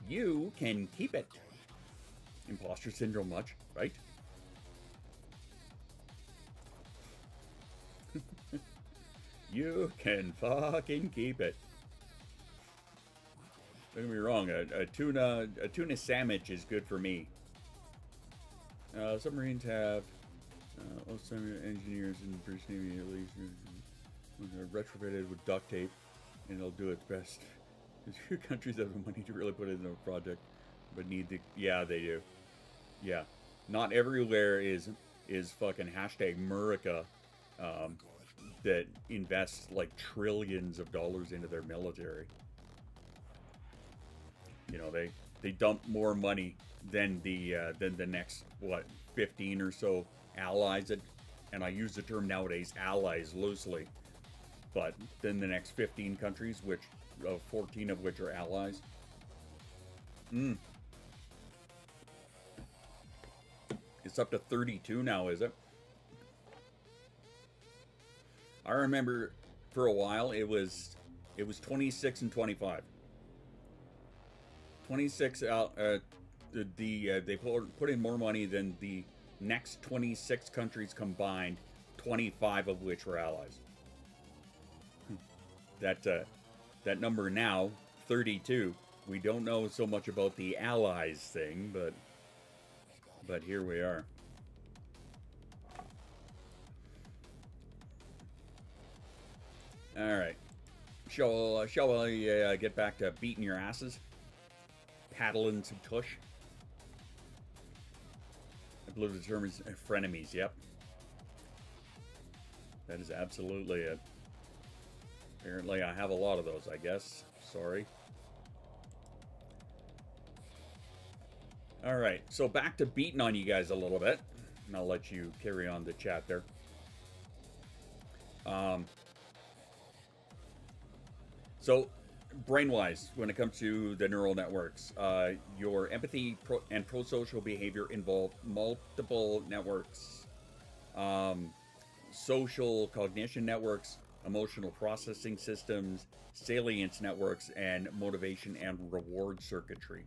You can keep it. Imposter syndrome much, right? You can fucking keep it. Don't get me wrong, a tuna sandwich is good for me. Submarines have some engineers in the British Navy at least retrofitted with duct tape, and they'll do its best. There's few countries that have the money to really put it into a project, but need the they do. Yeah, not everywhere is fucking hashtag Murica that invests like trillions of dollars into their military. You know, they dump more money than the next 15 or so allies, and I use the term nowadays allies loosely, but then the next 15 countries, which 14 of which are allies. It's up to 32 now, is it? I remember for a while it was 26 and 25. 26 out. They put in more money than the next 26 countries combined, 25 of which were allies. That number now, 32. We don't know so much about the allies thing, but here we are. All right. Shall we get back to beating your asses? Paddling some tush. I believe the term is frenemies. Yep. That is absolutely it. Apparently I have a lot of those, I guess. Sorry. All right. So back to beating on you guys a little bit. And I'll let you carry on the chat there. So, brain-wise, when it comes to the neural networks, your empathy and prosocial behavior involve multiple networks. Social cognition networks, emotional processing systems, salience networks, and motivation and reward circuitry.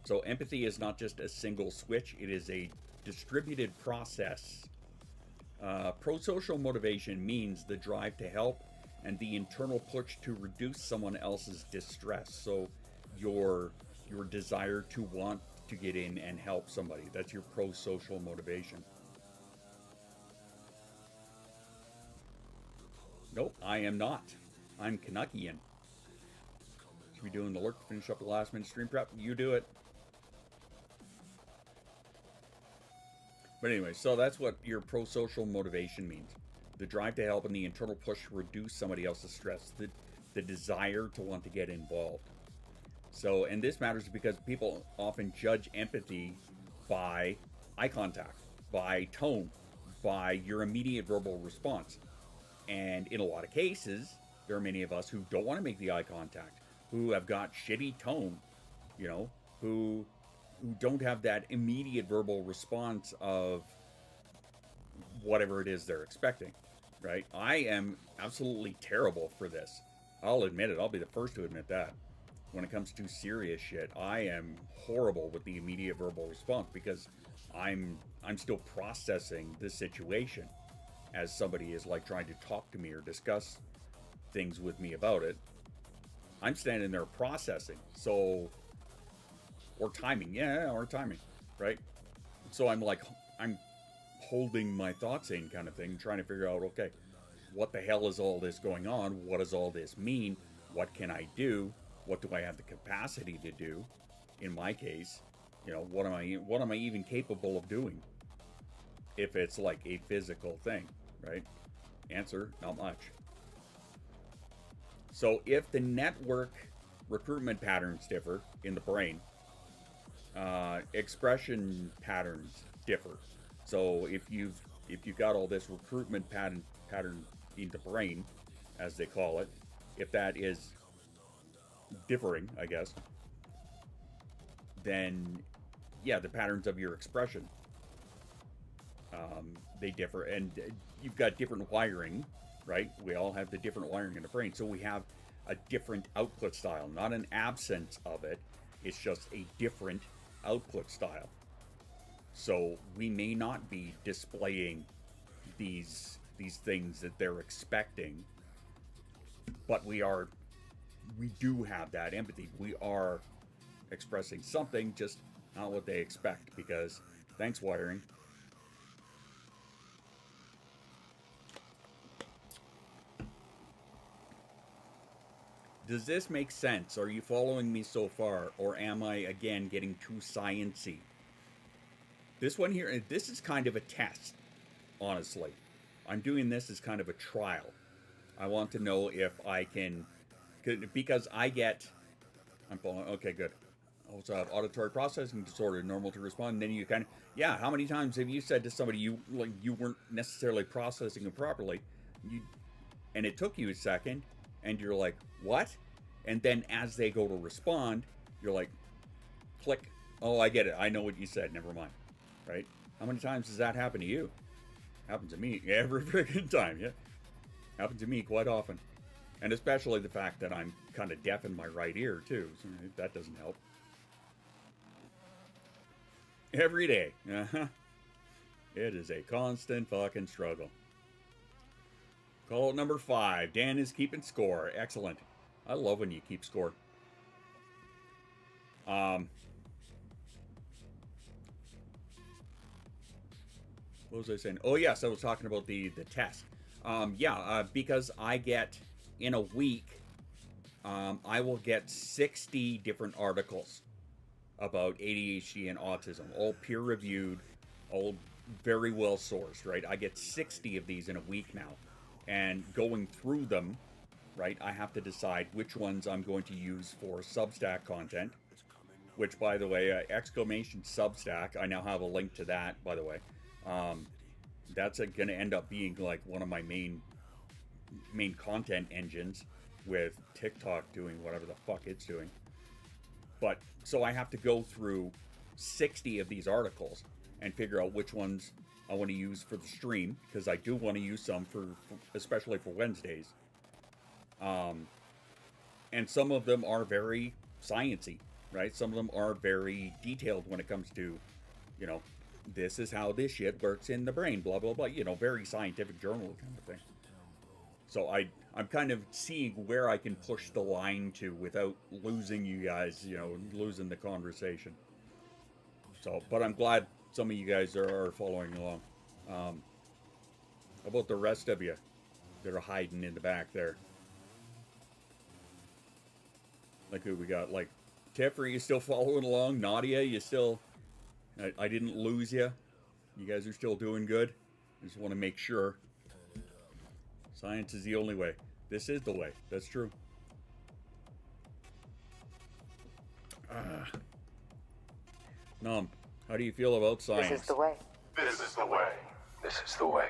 So empathy is not just a single switch, it is a distributed process. Prosocial motivation means the drive to help and the internal push to reduce someone else's distress. So your desire to want to get in and help somebody. That's your prosocial motivation. Nope, I am not. I'm Canuckian. Should be doing the lurk to finish up the last minute stream prep. You do it. But anyway, so that's what your prosocial motivation means. The drive to help and the internal push to reduce somebody else's stress. The desire to want to get involved. So, and this matters because people often judge empathy by eye contact, by tone, by your immediate verbal response. And in a lot of cases, there are many of us who don't want to make the eye contact, who have got shitty tone, you know, who don't have that immediate verbal response of whatever it is they're expecting, right? I am absolutely terrible for this. I'll admit it. I'll be the first to admit that. When it comes to serious shit, I am horrible with the immediate verbal response because I'm still processing the situation as somebody is like trying to talk to me or discuss things with me about it. I'm standing there processing. So, or timing, right? So I'm holding my thoughts in kind of thing, trying to figure out, okay, what the hell is all this going on? What does all this mean? What can I do? What do I have the capacity to do? In my case, you know, what am I even capable of doing? If it's like a physical thing, right? Answer, not much. So if the network recruitment patterns differ in the brain, expression patterns differ. So if you've got all this recruitment pattern in the brain, as they call it, if that is differing, I guess, then yeah, the patterns of your expression, they differ, and you've got different wiring, right? We all have the different wiring in the brain, so we have a different output style, not an absence of it. It's just a different output style. So we may not be displaying these things that they're expecting, but we do have that empathy. We are expressing something, just not what they expect, because thanks, wiring. Does this make sense? Are you following me so far, or am I again getting too sciencey? This one here, this is kind of a test, honestly. I'm doing this as kind of a trial. I want to know if I can, because I get, I'm following, okay, good. Also have auditory processing disorder, normal to respond. And then you kind of, yeah, how many times have you said to somebody you weren't necessarily processing it properly, and it took you a second, and you're like, what? And then as they go to respond, you're like, click, oh, I get it. I know what you said. Never mind. Right? How many times does that happen to you? Happens to me every freaking time. Yeah, happens to me quite often, and especially the fact that I'm kind of deaf in my right ear too. So that doesn't help. Every day. It is a constant fucking struggle. Call number 5. Dan is keeping score. Excellent. I love when you keep score. What was I saying? Oh, yes, I was talking about the test. Because I get, in a week, I will get 60 different articles about ADHD and autism, all peer-reviewed, all very well sourced, right? I get 60 of these in a week now. And going through them, right, I have to decide which ones I'm going to use for Substack content, which, by the way, exclamation Substack, I now have a link to that, by the way. That's going to end up being like one of my main content engines, with TikTok doing whatever the fuck it's doing. But so I have to go through 60 of these articles and figure out which ones I want to use for the stream, because I do want to use some for especially for Wednesdays. And some of them are very sciencey, right? Some of them are very detailed when it comes to, this is how this shit works in the brain, blah, blah, blah, very scientific journal kind of thing. So I'm kind of seeing where I can push the line to without losing you guys, losing the conversation. So, but I'm glad some of you guys are following along. How about the rest of you that are hiding in the back there? Like who we got? Like Tiff, are you still following along? Nadia, you still... I didn't lose you. You guys are still doing good. I just want to make sure. Science is the only way. This is the way. That's true. Nom, how do you feel about science? This is the way. This is the way. This is the way.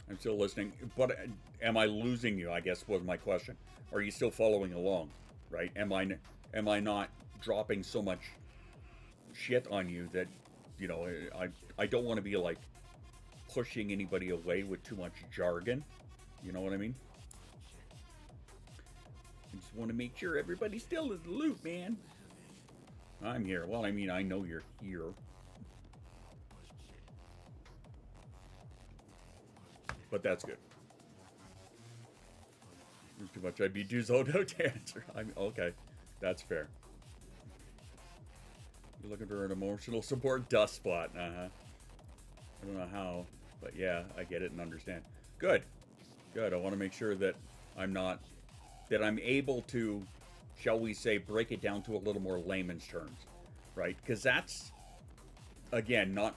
I'm still listening. But am I losing you, I guess, was my question. Are you still following along? Right? Am I not dropping so much shit on you that, I don't want to be like pushing anybody away with too much jargon. You know what I mean? I just want to make sure everybody's still in the loop, man. I'm here. Well, I mean, I know you're here. But that's good. There's too much. I'd be too zoned out to answer. Okay. That's fair. You're looking for an emotional support dust spot. I don't know how, but yeah, I get it and understand. Good. Good. I want to make sure that I'm able to, shall we say, break it down to a little more layman's terms, right? Because that's, again, not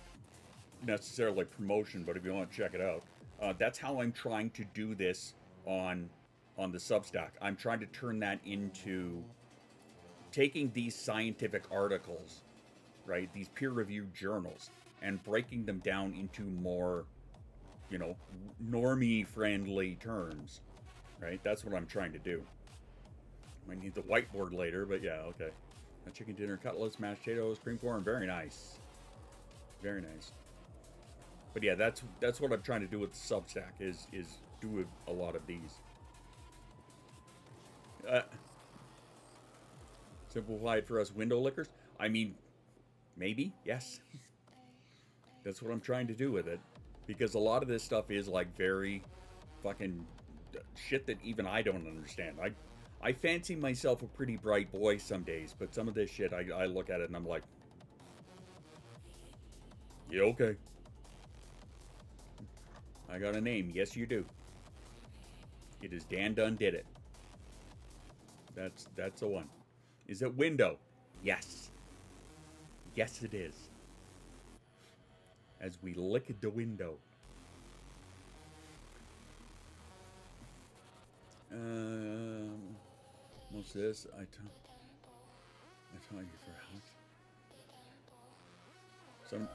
necessarily promotion, but if you want to check it out, that's how I'm trying to do this on the Substack. I'm trying to turn that into taking these scientific articles, right, these peer-reviewed journals, and breaking them down into more, normie-friendly terms, right? That's what I'm trying to do. Might need the whiteboard later, but yeah, okay. A chicken dinner, cutlets, mashed potatoes, cream corn, very nice. Very nice. But yeah, that's what I'm trying to do with the Substack is do a lot of these. Simplify it for us window lickers. I mean, maybe, yes. That's what I'm trying to do with it. Because a lot of this stuff is like very fucking shit that even I don't understand. I fancy myself a pretty bright boy some days, but some of this shit, I look at it and I'm like, yeah, okay. I got a name. Yes, you do. It is Dan Dunn did it. That's the one. Is it window? Yes. Yes, it is. As we lick the window. What's this? I tell you for help.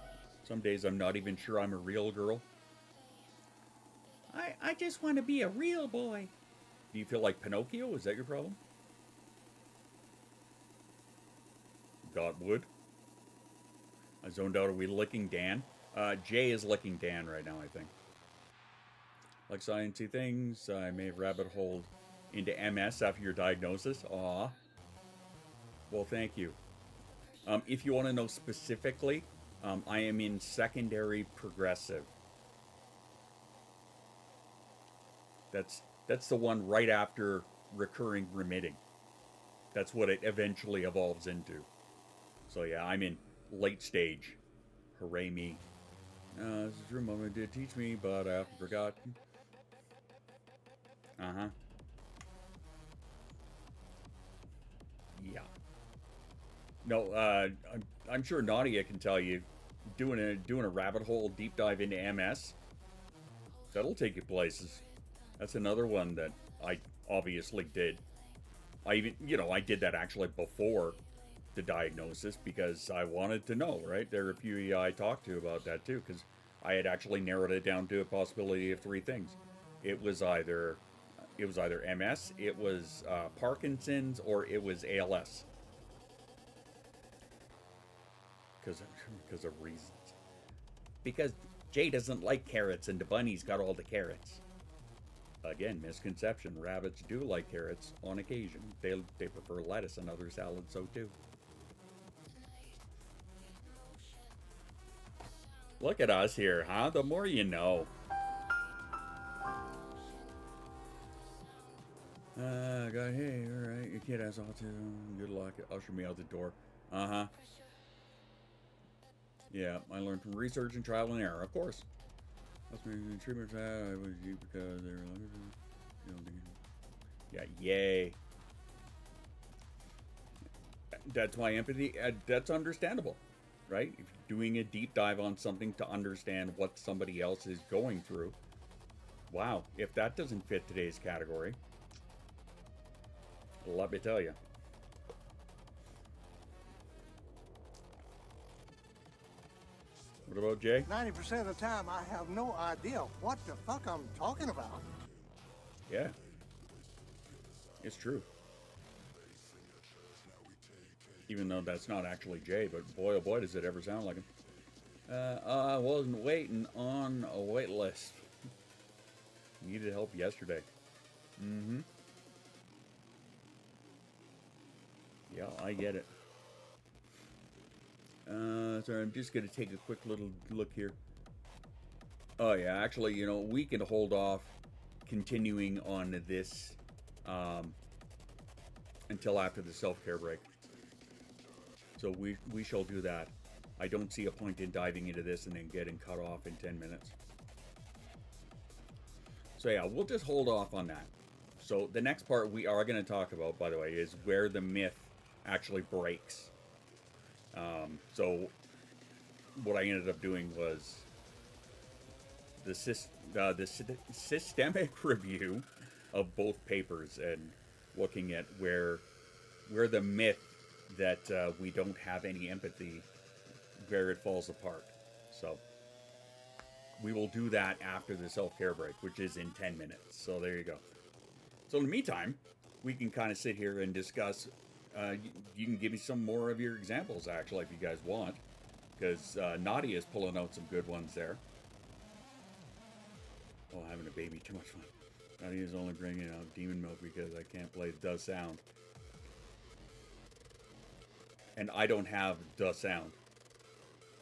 Some days I'm not even sure I'm a real girl. I just want to be a real boy. Do you feel like Pinocchio? Is that your problem? God would. I zoned out. Are we licking Dan? Jay is licking Dan right now, I think. Like sciencey things, I may have rabbit holed into MS after your diagnosis. Aw. Well, thank you. If you want to know specifically, I am in secondary progressive. That's the one right after recurring remitting. That's what it eventually evolves into. So yeah, I'm in late stage. Hooray me. This is your mama did teach me, but I forgot. Uh-huh. Yeah. No, I'm sure Nadia can tell you, doing a rabbit hole deep dive into MS, that'll take you places. That's another one that I obviously did. I did that actually before the diagnosis because I wanted to know, right? There are a few I talked to about that too, because I had actually narrowed it down to a possibility of 3 things. It was either MS, it was Parkinson's, or it was ALS. Because of reasons. Because Jay doesn't like carrots and the bunny's got all the carrots. Again, misconception. Rabbits do like carrots on occasion. They prefer lettuce and other salads, so too. Look at us here, huh? The more you know. Hey, alright, your kid has autism. Good luck. Usher me out the door. Uh-huh. Yeah, I learned from research and trial and error, of course. That's me. Treatment I was deep because they were yeah, yay. That's why empathy, that's understandable, right? If you're doing a deep dive on something to understand what somebody else is going through. Wow, if that doesn't fit today's category, let me tell you. What about Jay? 90% of the time, I have no idea what the fuck I'm talking about. Yeah. It's true. Even though that's not actually Jay, but boy oh boy does it ever sound like him. I wasn't waiting on a wait list. Needed help yesterday. Mm-hmm. Yeah, I get it. Sorry, I'm just going to take a quick little look here. Oh, yeah, actually, we can hold off continuing on this until after the self-care break. So we shall do that. I don't see a point in diving into this and then getting cut off in 10 minutes. So, yeah, we'll just hold off on that. So, the next part we are going to talk about, by the way, is where the myth actually breaks. So what I ended up doing was the systemic review of both papers and looking at where the myth that we don't have any empathy, where it falls apart. So we will do that after the self-care break, which is in 10 minutes. So there you go. So in the meantime, we can kind of sit here and discuss. You can give me some more of your examples, actually, if you guys want, because Nadia is pulling out some good ones there. Oh, having a baby, too much fun. Nadia's only bringing out demon milk because I can't play the sound. And I don't have the sound.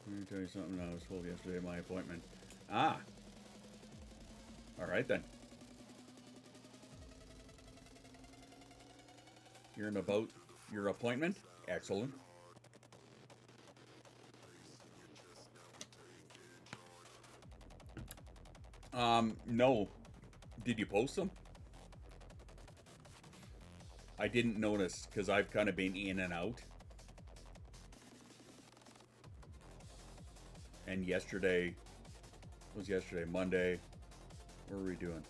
Let me tell you something I was told yesterday at my appointment. Ah. All right, then. You're in about your appointment? Excellent. No. Did you post them? I didn't notice because I've kind of been in and out. And yesterday, Monday, what were we doing?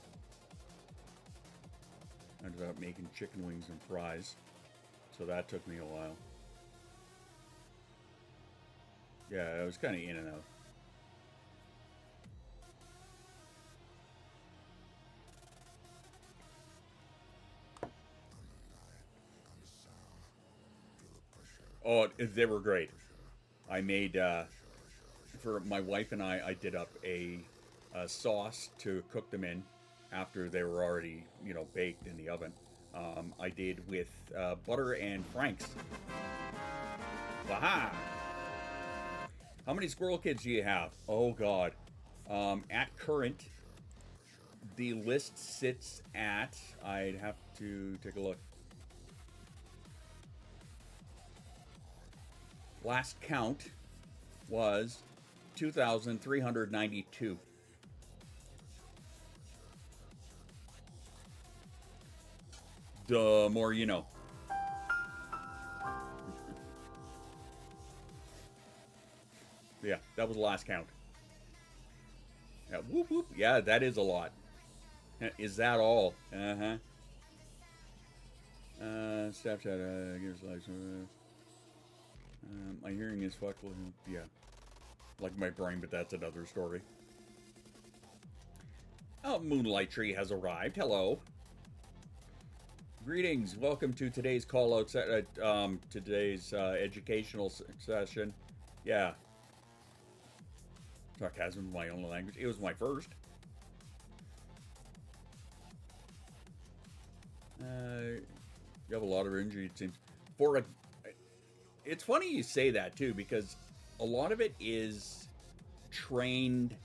I ended up making chicken wings and fries. So that took me a while. Yeah, I was kind of in and out. Oh, they were great. I made, for my wife and I did up a sauce to cook them in after they were already, baked in the oven. I did with butter and Frank's. Aha! How many squirrel kids do you have? Oh, God. At current, the list sits at, I'd have to take a look. Last count was 2,392. The more you know. Yeah, that was the last count. Yeah, whoop whoop. Yeah, that is a lot. Is that all? Uh-huh. Snapchat, gives likes. My hearing is fucked. Yeah. Like my brain, but that's another story. Oh, Moonlight Tree has arrived. Hello. Greetings. Welcome to today's call out today's educational session. Yeah. Sarcasm is my only language. It was my first. You have a lot of injury, it seems. It's funny you say that too, because a lot of it is trained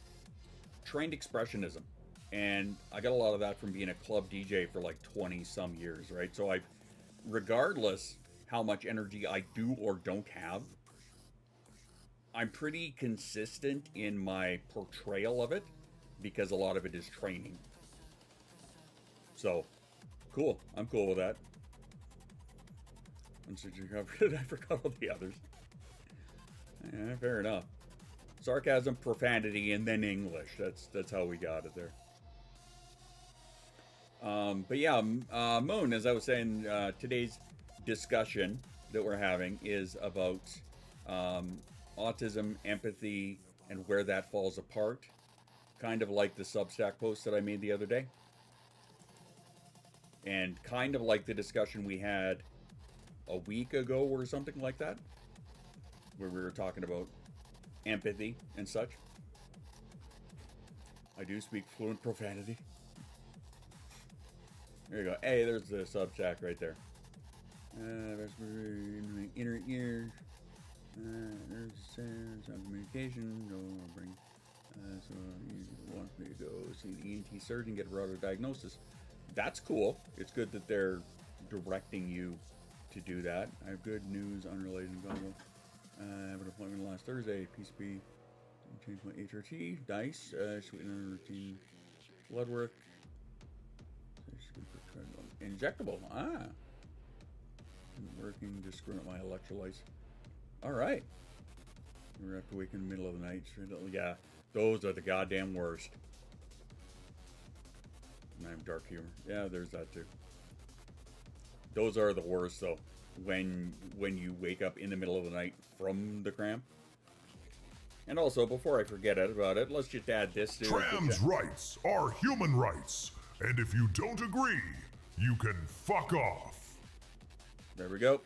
expressionism. And I got a lot of that from being a club DJ for like 20 some years, right? So regardless how much energy I do or don't have, I'm pretty consistent in my portrayal of it because a lot of it is training. So, cool. I'm cool with that. I forgot all the others. Yeah, fair enough. Sarcasm, profanity, and then English. That's how we got it there. But yeah, Moon, as I was saying, today's discussion that we're having is about autism, empathy, and where that falls apart. Kind of like the Substack post that I made the other day. And kind of like the discussion we had a week ago or something like that, where we were talking about empathy and such. I do speak fluent profanity. There you go. Hey, there's the Substack right there. Inner ears. There's sound communication. I'll bring. So he wants me to go see the ENT surgeon, get a broader diagnosis. That's cool. It's good that they're directing you to do that. I have good news unrelated to Goggle. I have an appointment last Thursday. PCP. Change my HRT. Dice. Sweeten routine. Blood work. Injectable. Ah. Working. Just screwing up my electrolytes. Alright. We're have to wake in the middle of the night. Yeah. Those are the goddamn worst. And I have dark humor. Yeah, there's that too. Those are the worst, though. When you wake up in the middle of the night from the cramp. And also, before I forget about it, let's just add this to Trans rights are human rights, and if you don't agree, You can fuck off. There we go.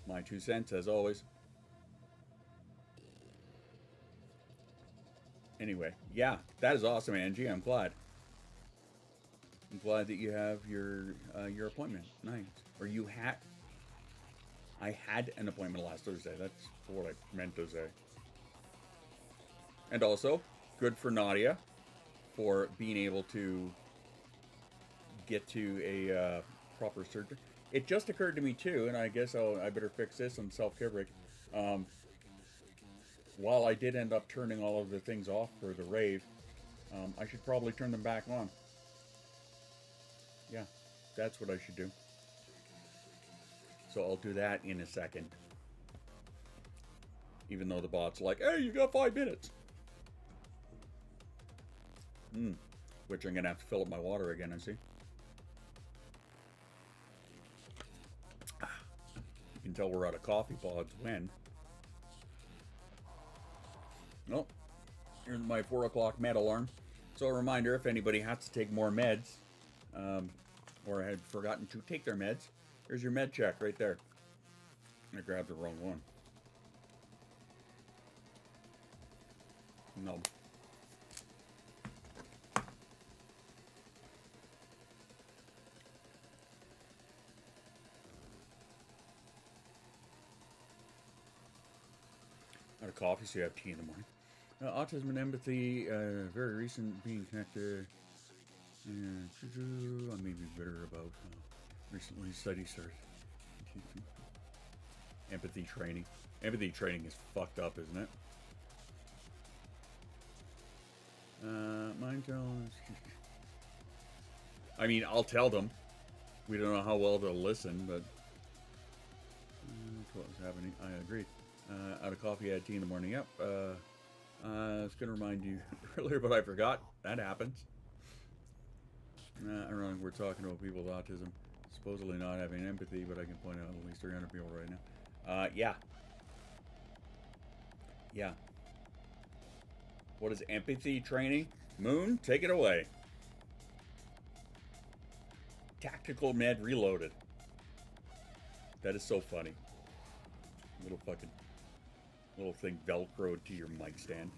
My 2 cents, as always. Anyway, yeah, that is awesome, Angie. I'm glad. I'm glad that you have your appointment. Nice. Or you had. I had an appointment last Thursday. That's what I meant to say. And also, good for Nadia for being able to get to a proper surgery. It just occurred to me too, and I guess I better fix this on self-care break. While I did end up turning all of the things off for the rave, I should probably turn them back on. Yeah, that's what I should do. So I'll do that in a second. Even though the bot's like, hey, you got 5 minutes. Which I'm going to have to fill up my water again, I see. You can tell we're out of coffee pods when. Oh, here's my 4 o'clock med alarm. So a reminder, if anybody has to take more meds, or had forgotten to take their meds, here's your med check right there. I grabbed the wrong one. No. Out of coffee, so you have tea in the morning. Autism and empathy, very recent being connected. I may be bitter about recently study started. Empathy training. Empathy training is fucked up, isn't it? Mine tells. I mean, I'll tell them. We don't know how well they'll listen, but that's what was happening. I agree. Out of coffee, I had tea in the morning. Yep. I was going to remind you earlier, but I forgot. That happens. Ironic, we're talking about people with autism supposedly not having empathy, but I can point out at least 300 people right now. Yeah. Yeah. What is empathy training? Moon, take it away. Tactical Med Reloaded. That is so funny. Little thing velcroed to your mic stand.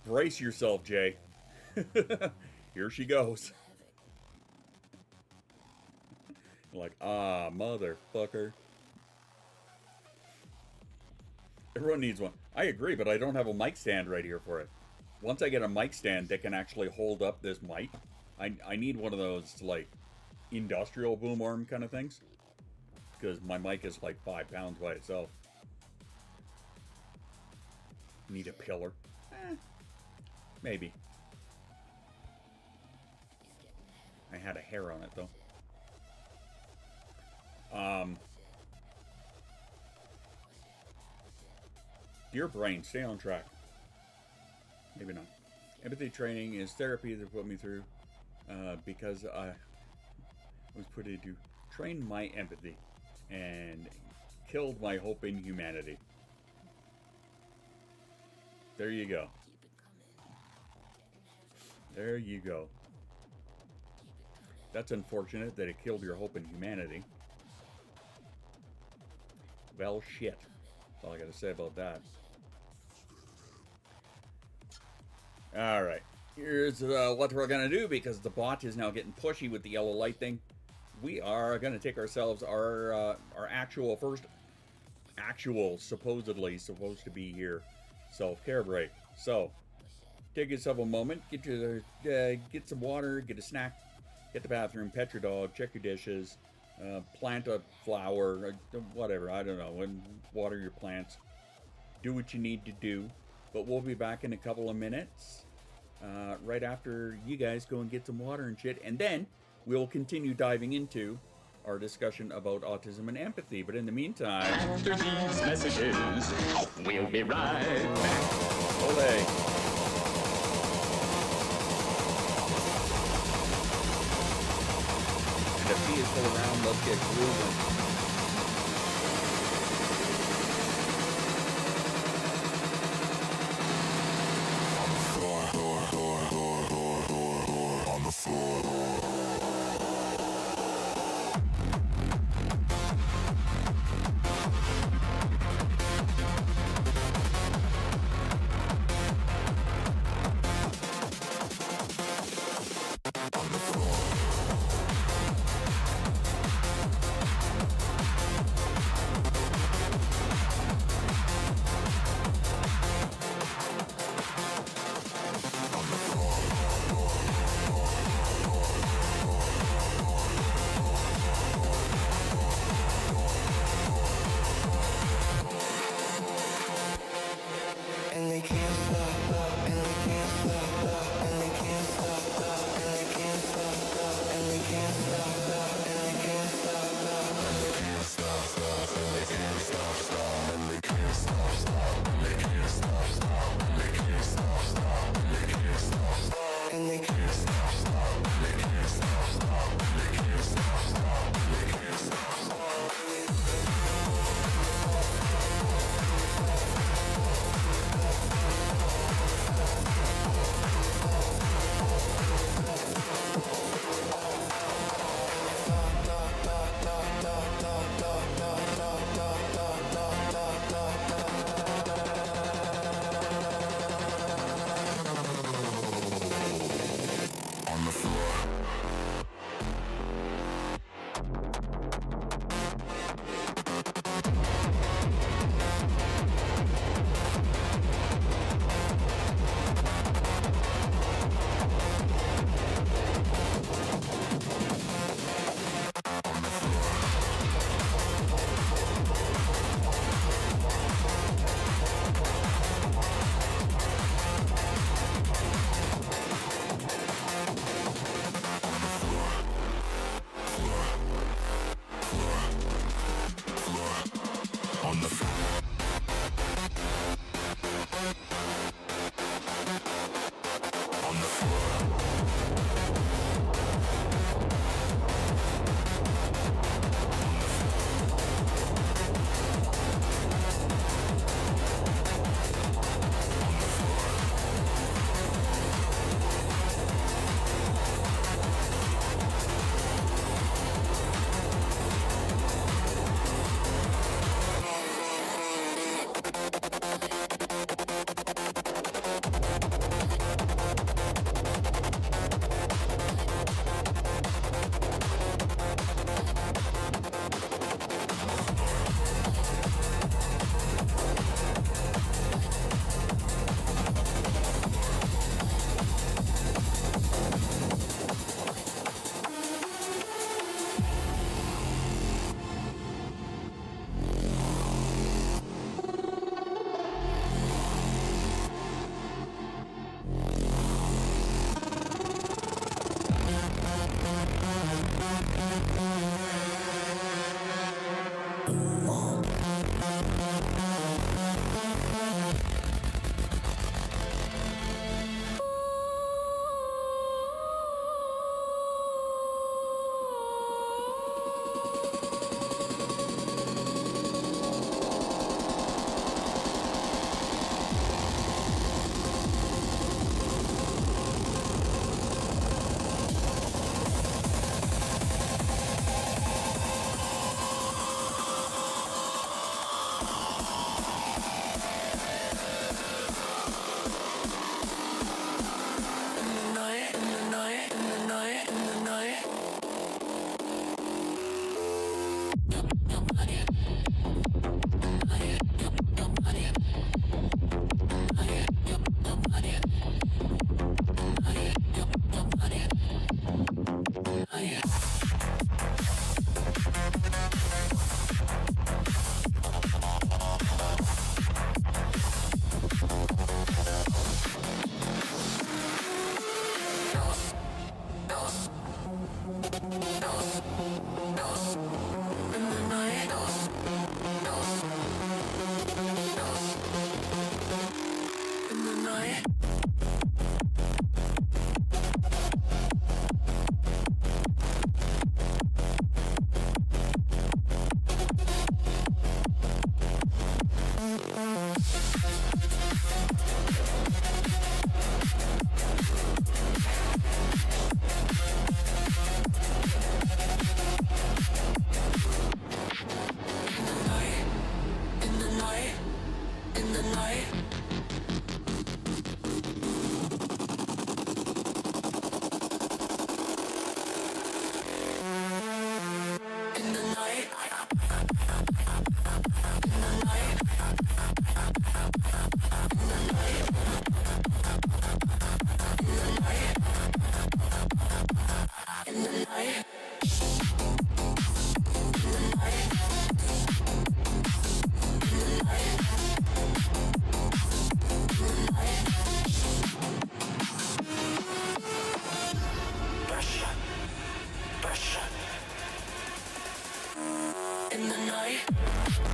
Brace yourself, Jay. Here she goes. Like, motherfucker. Everyone needs one. I agree, but I don't have a mic stand right here for it. Once I get a mic stand that can actually hold up this mic, I need one of those, like, industrial boom arm kind of things. Because my mic is like 5 pounds by itself. Need a pillar? Maybe. I had a hair on it, though. Dear brain, stay on track. Maybe not. Empathy training is therapy that put me through because I was put in to train my empathy and killed my hope in humanity. There you go. There you go. That's unfortunate that it killed your hope in humanity. Well, shit. That's all I gotta say about that. Alright. Here's what we're gonna do, because the bot is now getting pushy with the yellow light thing. We are gonna take ourselves our actual supposedly supposed to be here self-care break. So, take yourself a moment, get some water, get a snack, get the bathroom, pet your dog, check your dishes, plant a flower, whatever, I don't know, and water your plants. Do what you need to do. But we'll be back in a couple of minutes, right after you guys go and get some water and shit, and then we'll continue diving into our discussion about autism and empathy. But in the meantime, After these messages, we'll be right back. Ole. And if he is still around, let's get grooving. On the floor.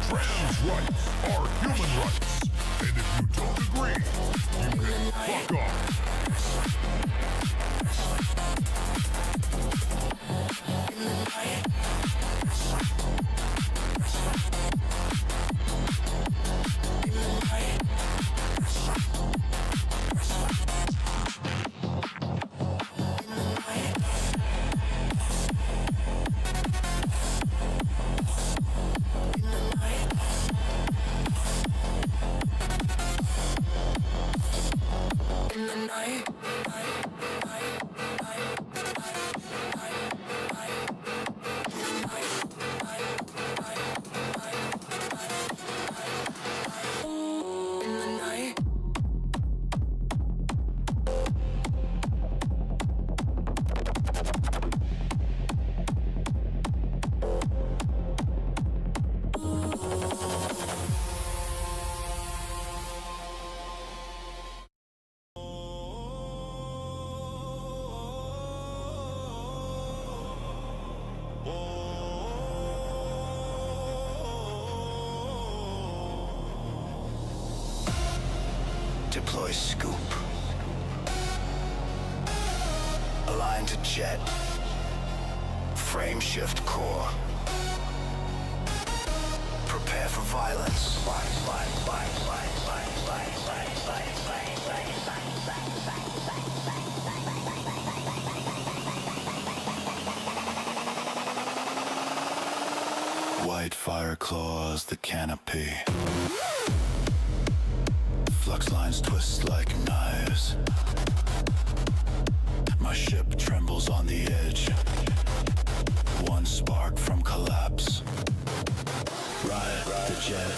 Trans rights are human rights. And if you don't agree, you can fuck off. Deploy scoop. Align to jet. Frame shift core. Prepare for violence. White fire claws the canopy. Flux lines twist like knives. My ship trembles on the edge. One spark from collapse. Ride the jet,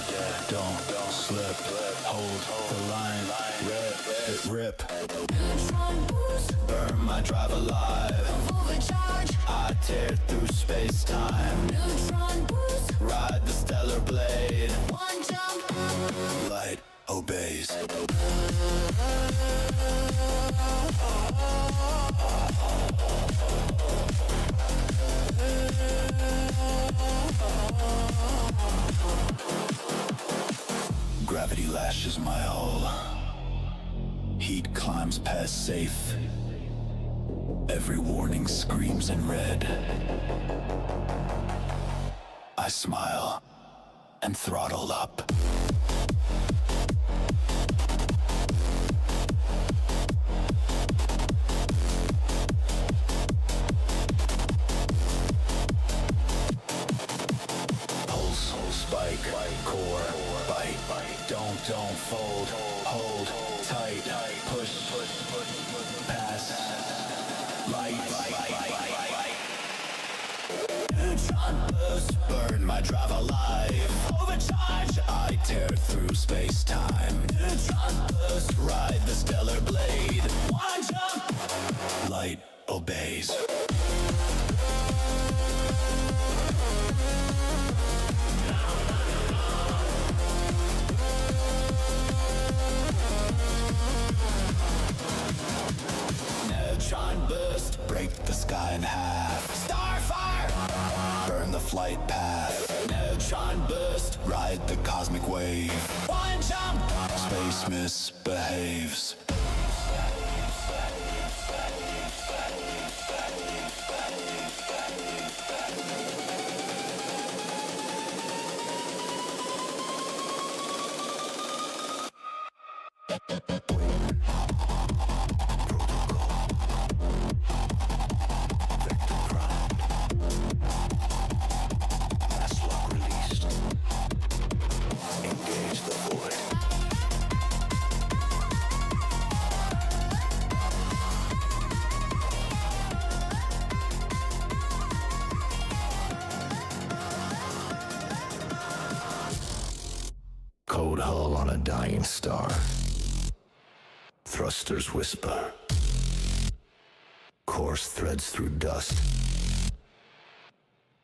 don't slip. Hold the line, rip. Burn my drive alive. I tear through space-time. Ride the stellar blade. One jump. Light obeys. Gravity lashes my hull. Heat climbs past safe. Every warning screams in red. I smile and throttle up. Pulse, spike, core, bite, don't fold, hold, tight, push, pass, light. Neutron boost, burn my drive alive. Overcharge, I tear through space-time. Neutron boost, ride the stellar blade. One jump, light obeys. Neutron boost, break the sky in half. Starfire, burn the flight path. Neutron boost, ride the cosmic wave. One jump, space misbehaves. Cold hull on a dying star. Thrusters whisper. Course threads through dust.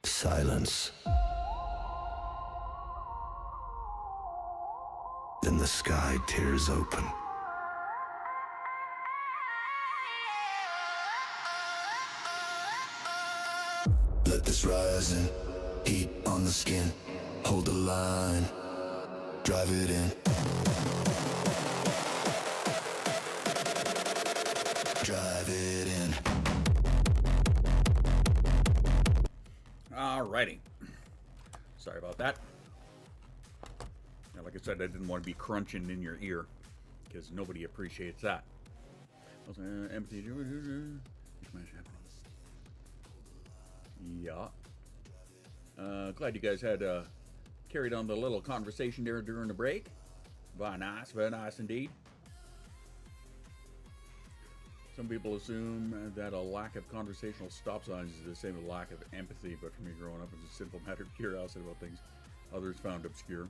Silence. Then the sky tears open. Let this rise in, heat on the skin. Hold the line, drive it in. Drive it in. Alrighty. Sorry about that. Now, like I said, I didn't want to be crunching in your ear because nobody appreciates that. Empathy. Yeah. Glad you guys had carried on the little conversation there during the break. Very nice indeed. Some people assume that a lack of conversational stop signs is the same as a lack of empathy, but for me growing up, it's a simple matter of curiosity about things others found obscure.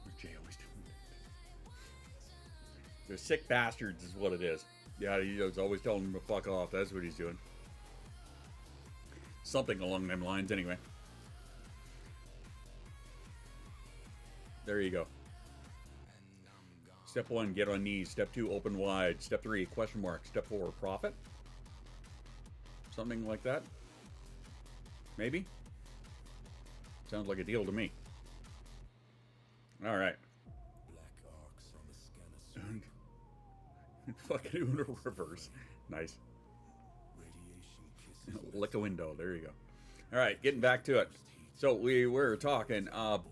What's Jay always doing? They're sick bastards is what it is. Yeah, he was always telling them to fuck off. That's what he's doing. Something along them lines anyway. There you go. Step 1, get on knees. Step 2, open wide. Step 3, question mark. Step 4, profit. Something like that. Maybe. Sounds like a deal to me. All right. Fucking Uno reverse. Nice. Lick a window. There you go. All right, getting back to it. So we were talking about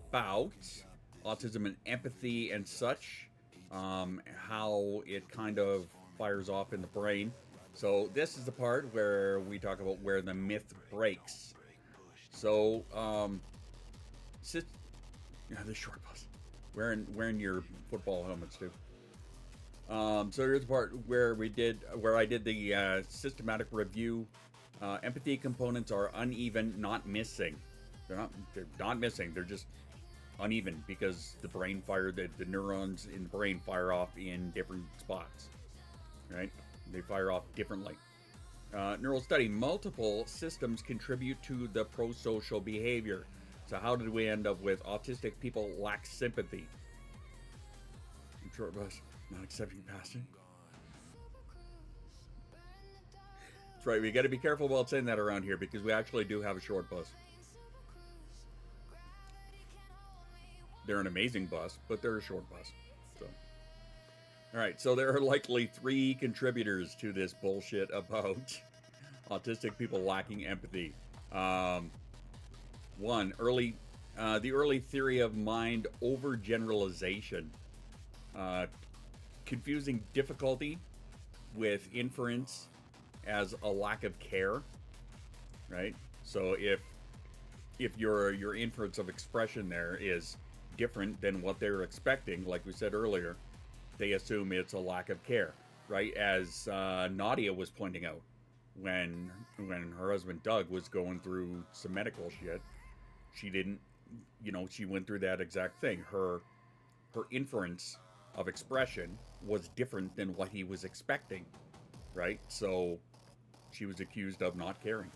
autism and empathy and such, how it kind of fires off in the brain. So this is the part where we talk about where the myth breaks. So, the short bus, wearing your football helmets too. So here's the part where I did the systematic review. Empathy components are uneven, not missing. They're not missing. They're just uneven because the neurons in the brain fire off in different spots, right? They fire off differently. Neural study, multiple systems contribute to the prosocial behavior. So how did we end up with autistic people lack sympathy? Short bus, not accepting passing. That's right, we got to be careful about saying that around here because we actually do have a short bus. They're an amazing bus, but they're a short bus. So, all right, so there are likely 3 contributors to this bullshit about autistic people lacking empathy. One, the early theory of mind overgeneralization. Confusing difficulty with inference as a lack of care, right? So if your inference of expression there is different than what they're expecting, like we said earlier, they assume it's a lack of care, right? As Nadia was pointing out when her husband Doug was going through some medical shit, she didn't, she went through that exact thing. Her inference of expression was different than what he was expecting, right? So she was accused of not caring.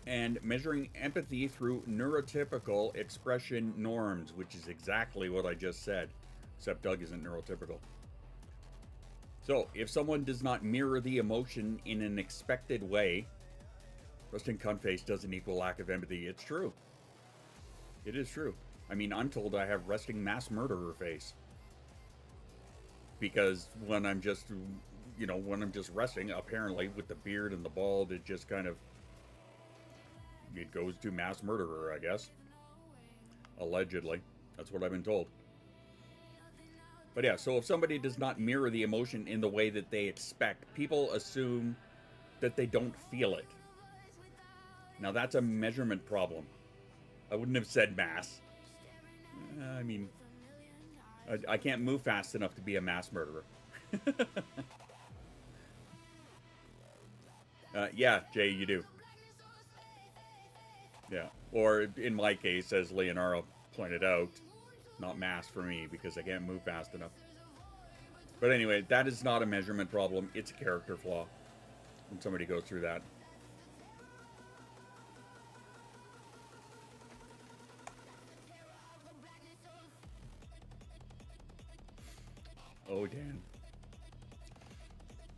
And measuring empathy through neurotypical expression norms, which is exactly what I just said, except Doug isn't neurotypical. So, if someone does not mirror the emotion in an expected way, resting cunt face doesn't equal lack of empathy. It's true. It is true. I mean, I'm told I have resting mass murderer face. Because when I'm just, resting, apparently, with the beard and the bald, it just kind of, it goes to mass murderer, I guess. Allegedly. That's what I've been told. But yeah, so if somebody does not mirror the emotion in the way that they expect, people assume that they don't feel it. Now that's a measurement problem. I wouldn't have said mass. I mean, I can't move fast enough to be a mass murderer. Yeah, Jay, you do. Yeah, or in my case, as Leonardo pointed out, not mass for me because I can't move fast enough. But anyway, that is not a measurement problem. It's a character flaw when somebody goes through that. Oh, Dan.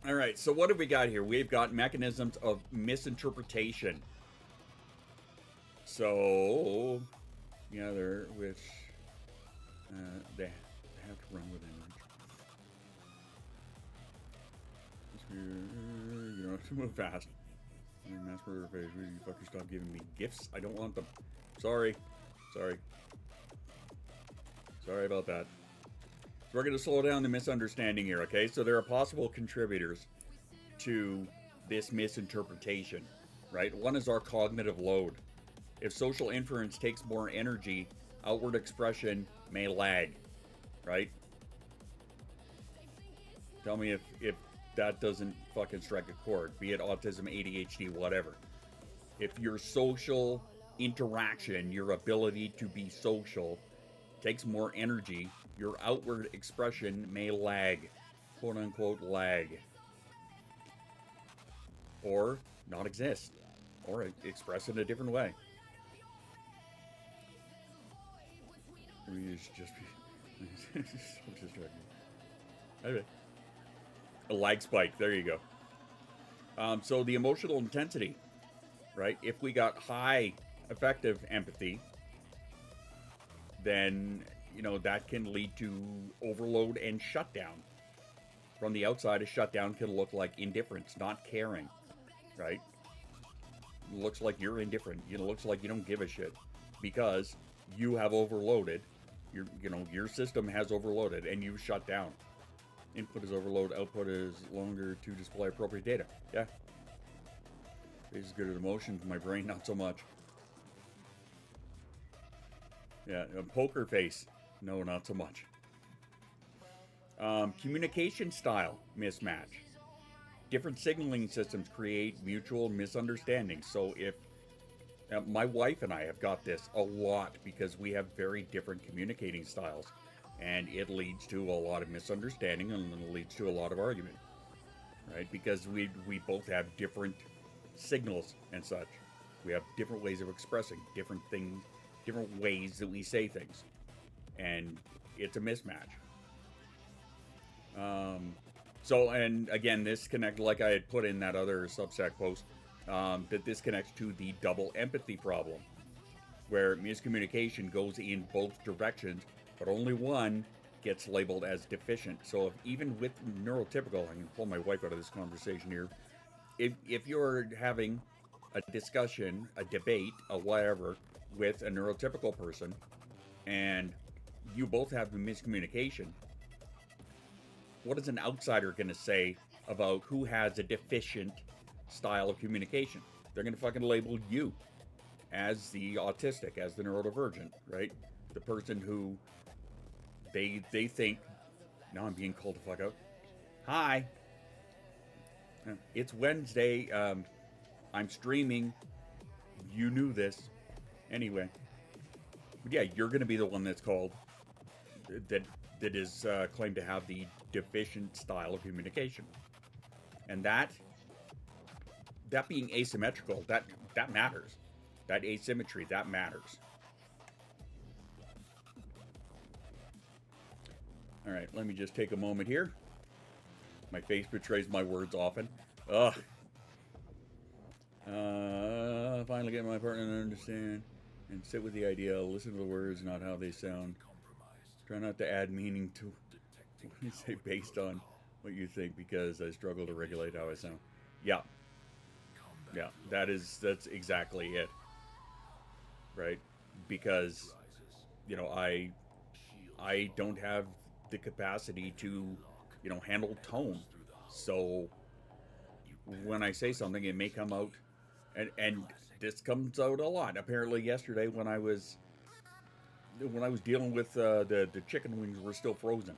All right, so what have we got here? We've got mechanisms of misinterpretation. So, yeah, they're which they have to run with image. You don't have to move fast. Mass murder phase. You fuckers stop giving me gifts. I don't want them. Sorry. Sorry about that. So we're going to slow down the misunderstanding here, okay? So there are possible contributors to this misinterpretation, right? One is our cognitive load. If social inference takes more energy, outward expression may lag, right? Tell me if that doesn't fucking strike a chord, be it autism, ADHD, whatever. If your social interaction, your ability to be social, takes more energy, your outward expression may lag, quote unquote lag, or not exist, or express in a different way. Just be so distracting. Okay. A lag spike. There you go. So the emotional intensity, right? If we got high affective empathy, then, you know, that can lead to overload and shutdown. From the outside, a shutdown can look like indifference, not caring, right? It looks like you're indifferent. It looks like you don't give a shit because you have overloaded. Your system has overloaded and you've shut down. Input is overload, output is longer to display appropriate data. Yeah. Face is good at emotions, my brain not so much. Yeah, a poker face. No, not so much. Communication style mismatch. Different signaling systems create mutual misunderstandings. So if my wife and I have got this a lot because we have very different communicating styles. And it leads to a lot of misunderstanding and it leads to a lot of argument, right? Because we both have different signals and such. We have different ways of expressing different things, different ways that we say things. And it's a mismatch. So, and again, this connects, like I had put in that other Substack post, that this connects to the double empathy problem, where miscommunication goes in both directions, but only one gets labeled as deficient. So if, even with neurotypical, I can pull my wife out of this conversation here. If you're having a discussion, a debate, a whatever, with a neurotypical person, and you both have the miscommunication, what is an outsider going to say about who has a deficient style of communication? They're going to fucking label you as the autistic, as the neurodivergent, right? The person who they think, now I'm being called the fuck out. Hi, it's Wednesday. I'm streaming. You knew this. Anyway. But yeah, you're going to be the one that's called, that is claimed to have the deficient style of communication. And that being asymmetrical, that matters. That asymmetry, that matters. All right, let me just take a moment here. My face betrays my words often. Ugh. Finally get my partner to understand and sit with the idea, listen to the words, not how they sound. Try not to add meaning to what you say based on what you think, because I struggle to regulate how I sound. Yeah. Yeah, that's exactly it. Right? Because, you know, I don't have the capacity to, you know, handle tone. So when I say something, it may come out, and this comes out a lot. Apparently yesterday when I was dealing with the chicken wings were still frozen.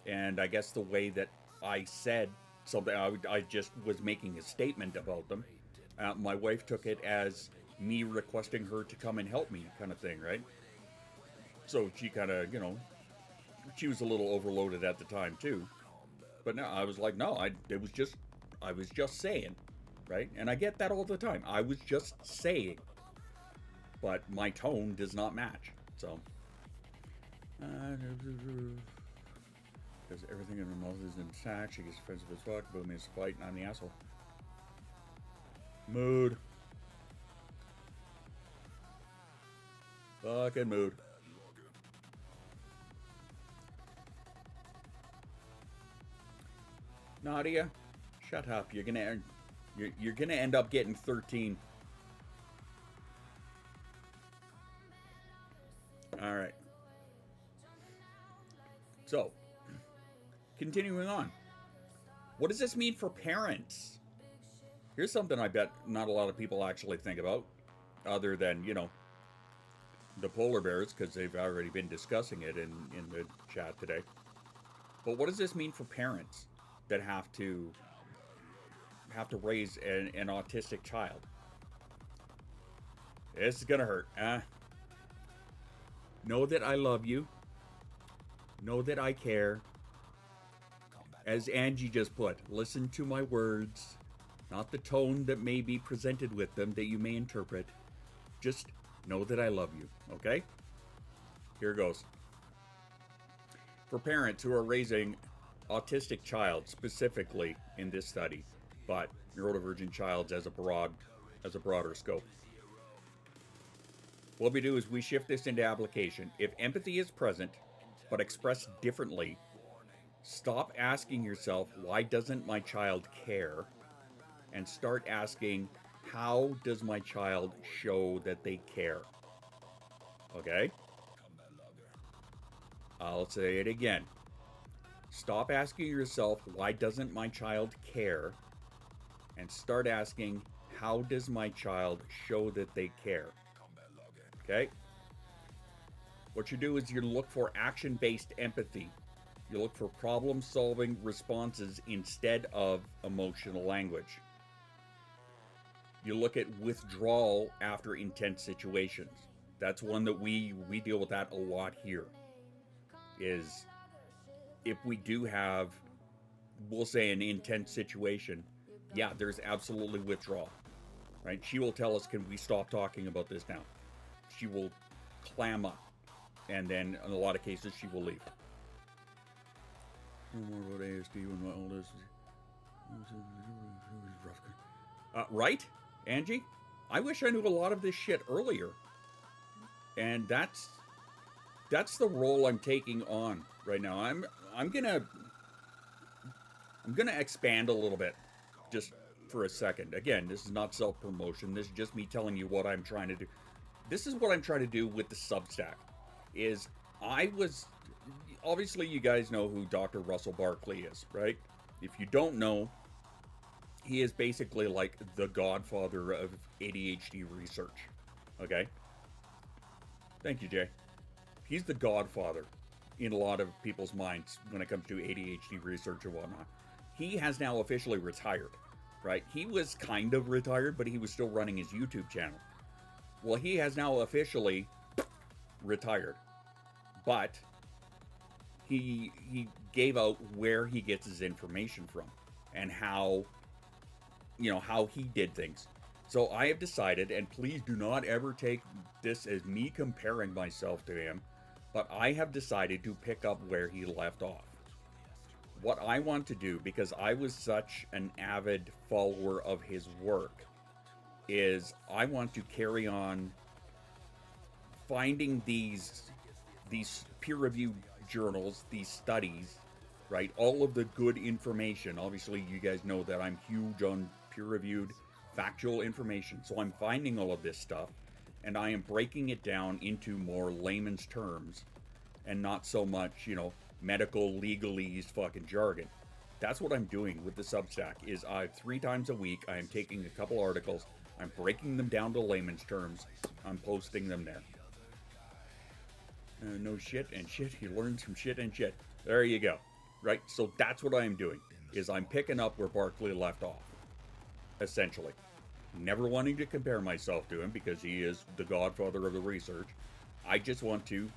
And I guess the way that I said something, I just was making a statement about them. My wife took it as me requesting her to come and help me, kind of thing, right? So she kind of, you know, she was a little overloaded at the time too. But no, I was like, no, I was just saying, right? And I get that all the time. I was just saying, but my tone does not match. So, Because everything in her mouth is intact. She gets offensive as fuck. Boom is fight, and I'm the asshole. Mood. Fucking mood. Nadia, shut up. You're gonna end up getting 13. All right. So, continuing on. What does this mean for parents? Here's something I bet not a lot of people actually think about, other than, you know, the polar bears, because they've already been discussing it in the chat today. But what does this mean for parents that have to raise an autistic child? This is gonna hurt. Know that I love you. Know that I care. As Angie just put, listen to my words, not the tone that may be presented with them that you may interpret. Just know that I love you, okay? Here goes. For parents who are raising autistic child, specifically in this study, but neurodivergent childs as a broader scope. What we do is we shift this into application. If empathy is present, but expressed differently, stop asking yourself, why doesn't my child care? And start asking, how does my child show that they care? Okay? I'll say it again. Stop asking yourself, why doesn't my child care? And start asking, how does my child show that they care? Okay? What you do is you look for action-based empathy. You look for problem-solving responses instead of emotional language. You look at withdrawal after intense situations. That's one that we deal with that a lot here. Is if we do have, we'll say, an intense situation, yeah, there's absolutely withdrawal, right? She will tell us, can we stop talking about this now? She will clam up, and then in a lot of cases, she will leave. No more about ASD when my oldest... right, Angie? I wish I knew a lot of this shit earlier. And that's the role I'm taking on right now. I'm gonna expand a little bit, just for a second. Again, this is not self-promotion. This is just me telling you what I'm trying to do. This is what I'm trying to do with the Substack. Is obviously you guys know who Dr. Russell Barkley is, right? If you don't know, he is basically like the godfather of ADHD research. Okay? Thank you, Jay. He's the godfather in a lot of people's minds when it comes to ADHD research and whatnot. He has now officially retired, right? He was kind of retired, but he was still running his YouTube channel. Well, he has now officially retired, but he gave out where he gets his information from and how he did things. So I have decided, and please do not ever take this as me comparing myself to him, but I have decided to pick up where he left off. What I want to do, because I was such an avid follower of his work, is I want to carry on finding these peer-reviewed journals, these studies, right? All of the good information. Obviously, you guys know that I'm huge on peer-reviewed factual information. So I'm finding all of this stuff, and I am breaking it down into more layman's terms, and not so much, medical legalese fucking jargon. That's what I'm doing with the Substack. Is 3 times a week I am taking a couple articles, I'm breaking them down to layman's terms, I'm posting them there. No shit and shit. He learns from shit and shit. There you go. Right? So that's what I'm doing. Is I'm picking up where Barkley left off. Essentially. Never wanting to compare myself to him because he is the godfather of the research. I just want to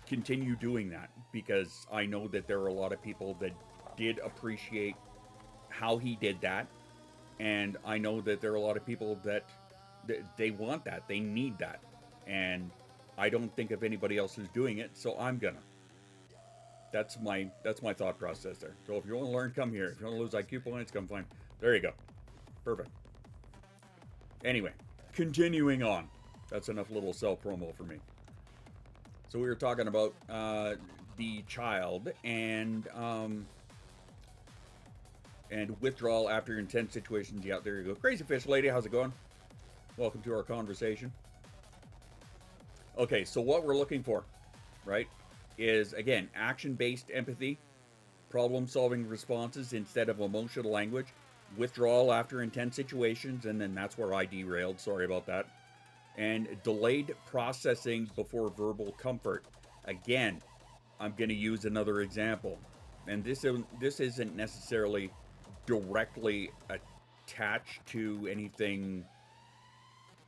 continue doing that because I know that there are a lot of people that did appreciate how he did that. And I know that there are a lot of people that they want that. They need that. And I don't think of anybody else who's doing it, so I'm gonna. That's my thought process there. So if you want to learn, come here. If you want to lose IQ points, come find. There you go. Perfect. Anyway, continuing on. That's enough little self promo for me. So we were talking about the child and withdrawal after intense situations. Yeah, there you go. Crazy Fish Lady, how's it going? Welcome to our conversation. Okay, so what we're looking for, right, is, again, action-based empathy, problem-solving responses instead of emotional language, withdrawal after intense situations, and then that's where I derailed, sorry about that, and delayed processing before verbal comfort. Again, I'm going to use another example, and this isn't necessarily directly attached to anything,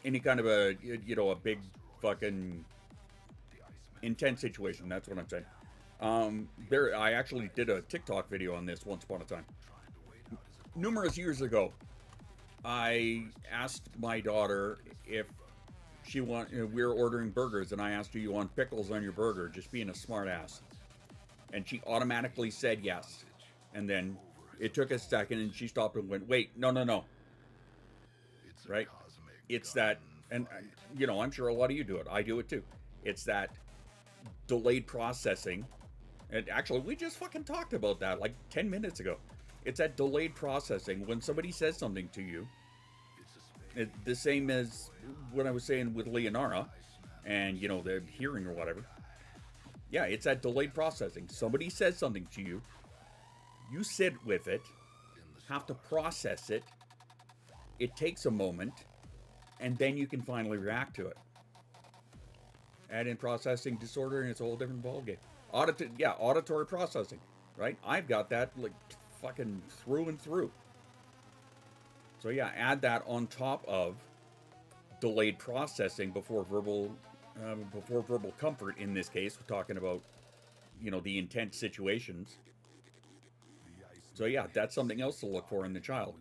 any kind of a, you know, a big fucking intense situation. That's what I'm saying. I actually did a TikTok video on this once upon a time. Numerous years ago, I asked my daughter if we were ordering burgers, and I asked, do you want pickles on your burger? Just being a smart ass. And she automatically said yes. And then it took a second, and she stopped and went, wait, no. Right? It's that, and you know, I'm sure a lot of you do it. I do it too. It's that delayed processing. And actually, we just fucking talked about that like 10 minutes ago. It's that delayed processing when somebody says something to you. The same as what I was saying with Leonara and, you know, the hearing or whatever. Yeah, it's that delayed processing. Somebody says something to you. You sit with it, have to process it. It takes a moment, and then you can finally react to it. Add in processing disorder, and it's a whole different ballgame. Auditory processing, right? I've got that like fucking through and through. So yeah, add that on top of delayed processing before verbal comfort. In this case, we're talking about, you know, the intense situations. So yeah, that's something else to look for in the child,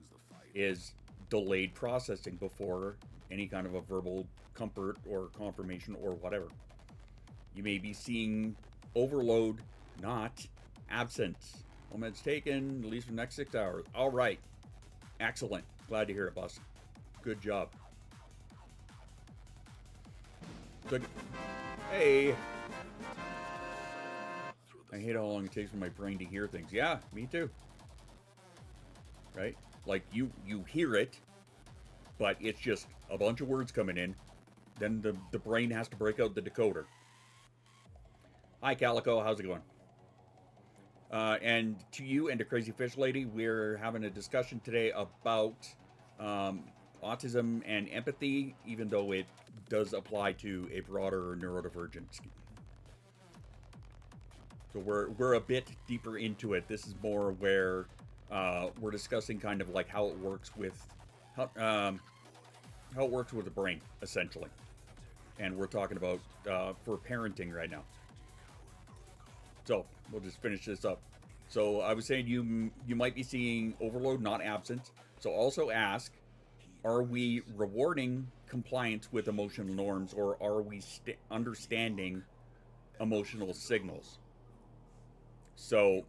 is delayed processing before any kind of a verbal comfort or confirmation or whatever. You may be seeing overload, not absence. Moments taken, at least for the next 6 hours. All right. Excellent. Glad to hear it, boss. Good job. Good. Hey. I hate how long it takes for my brain to hear things. Yeah, me too. Right? Like you hear it, but it's just a bunch of words coming in. Then the brain has to break out the decoder. Hi, Calico. How's it going? And to you and to Crazy Fish Lady, we're having a discussion today about autism and empathy, even though it does apply to a broader neurodivergent. So we're a bit deeper into it. This is more where we're discussing kind of like how it works with how it works with the brain, essentially. And we're talking about for parenting right now. So we'll just finish this up. So I was saying you might be seeing overload, not absence. So also ask, are we rewarding compliance with emotional norms, or are we understanding emotional signals? So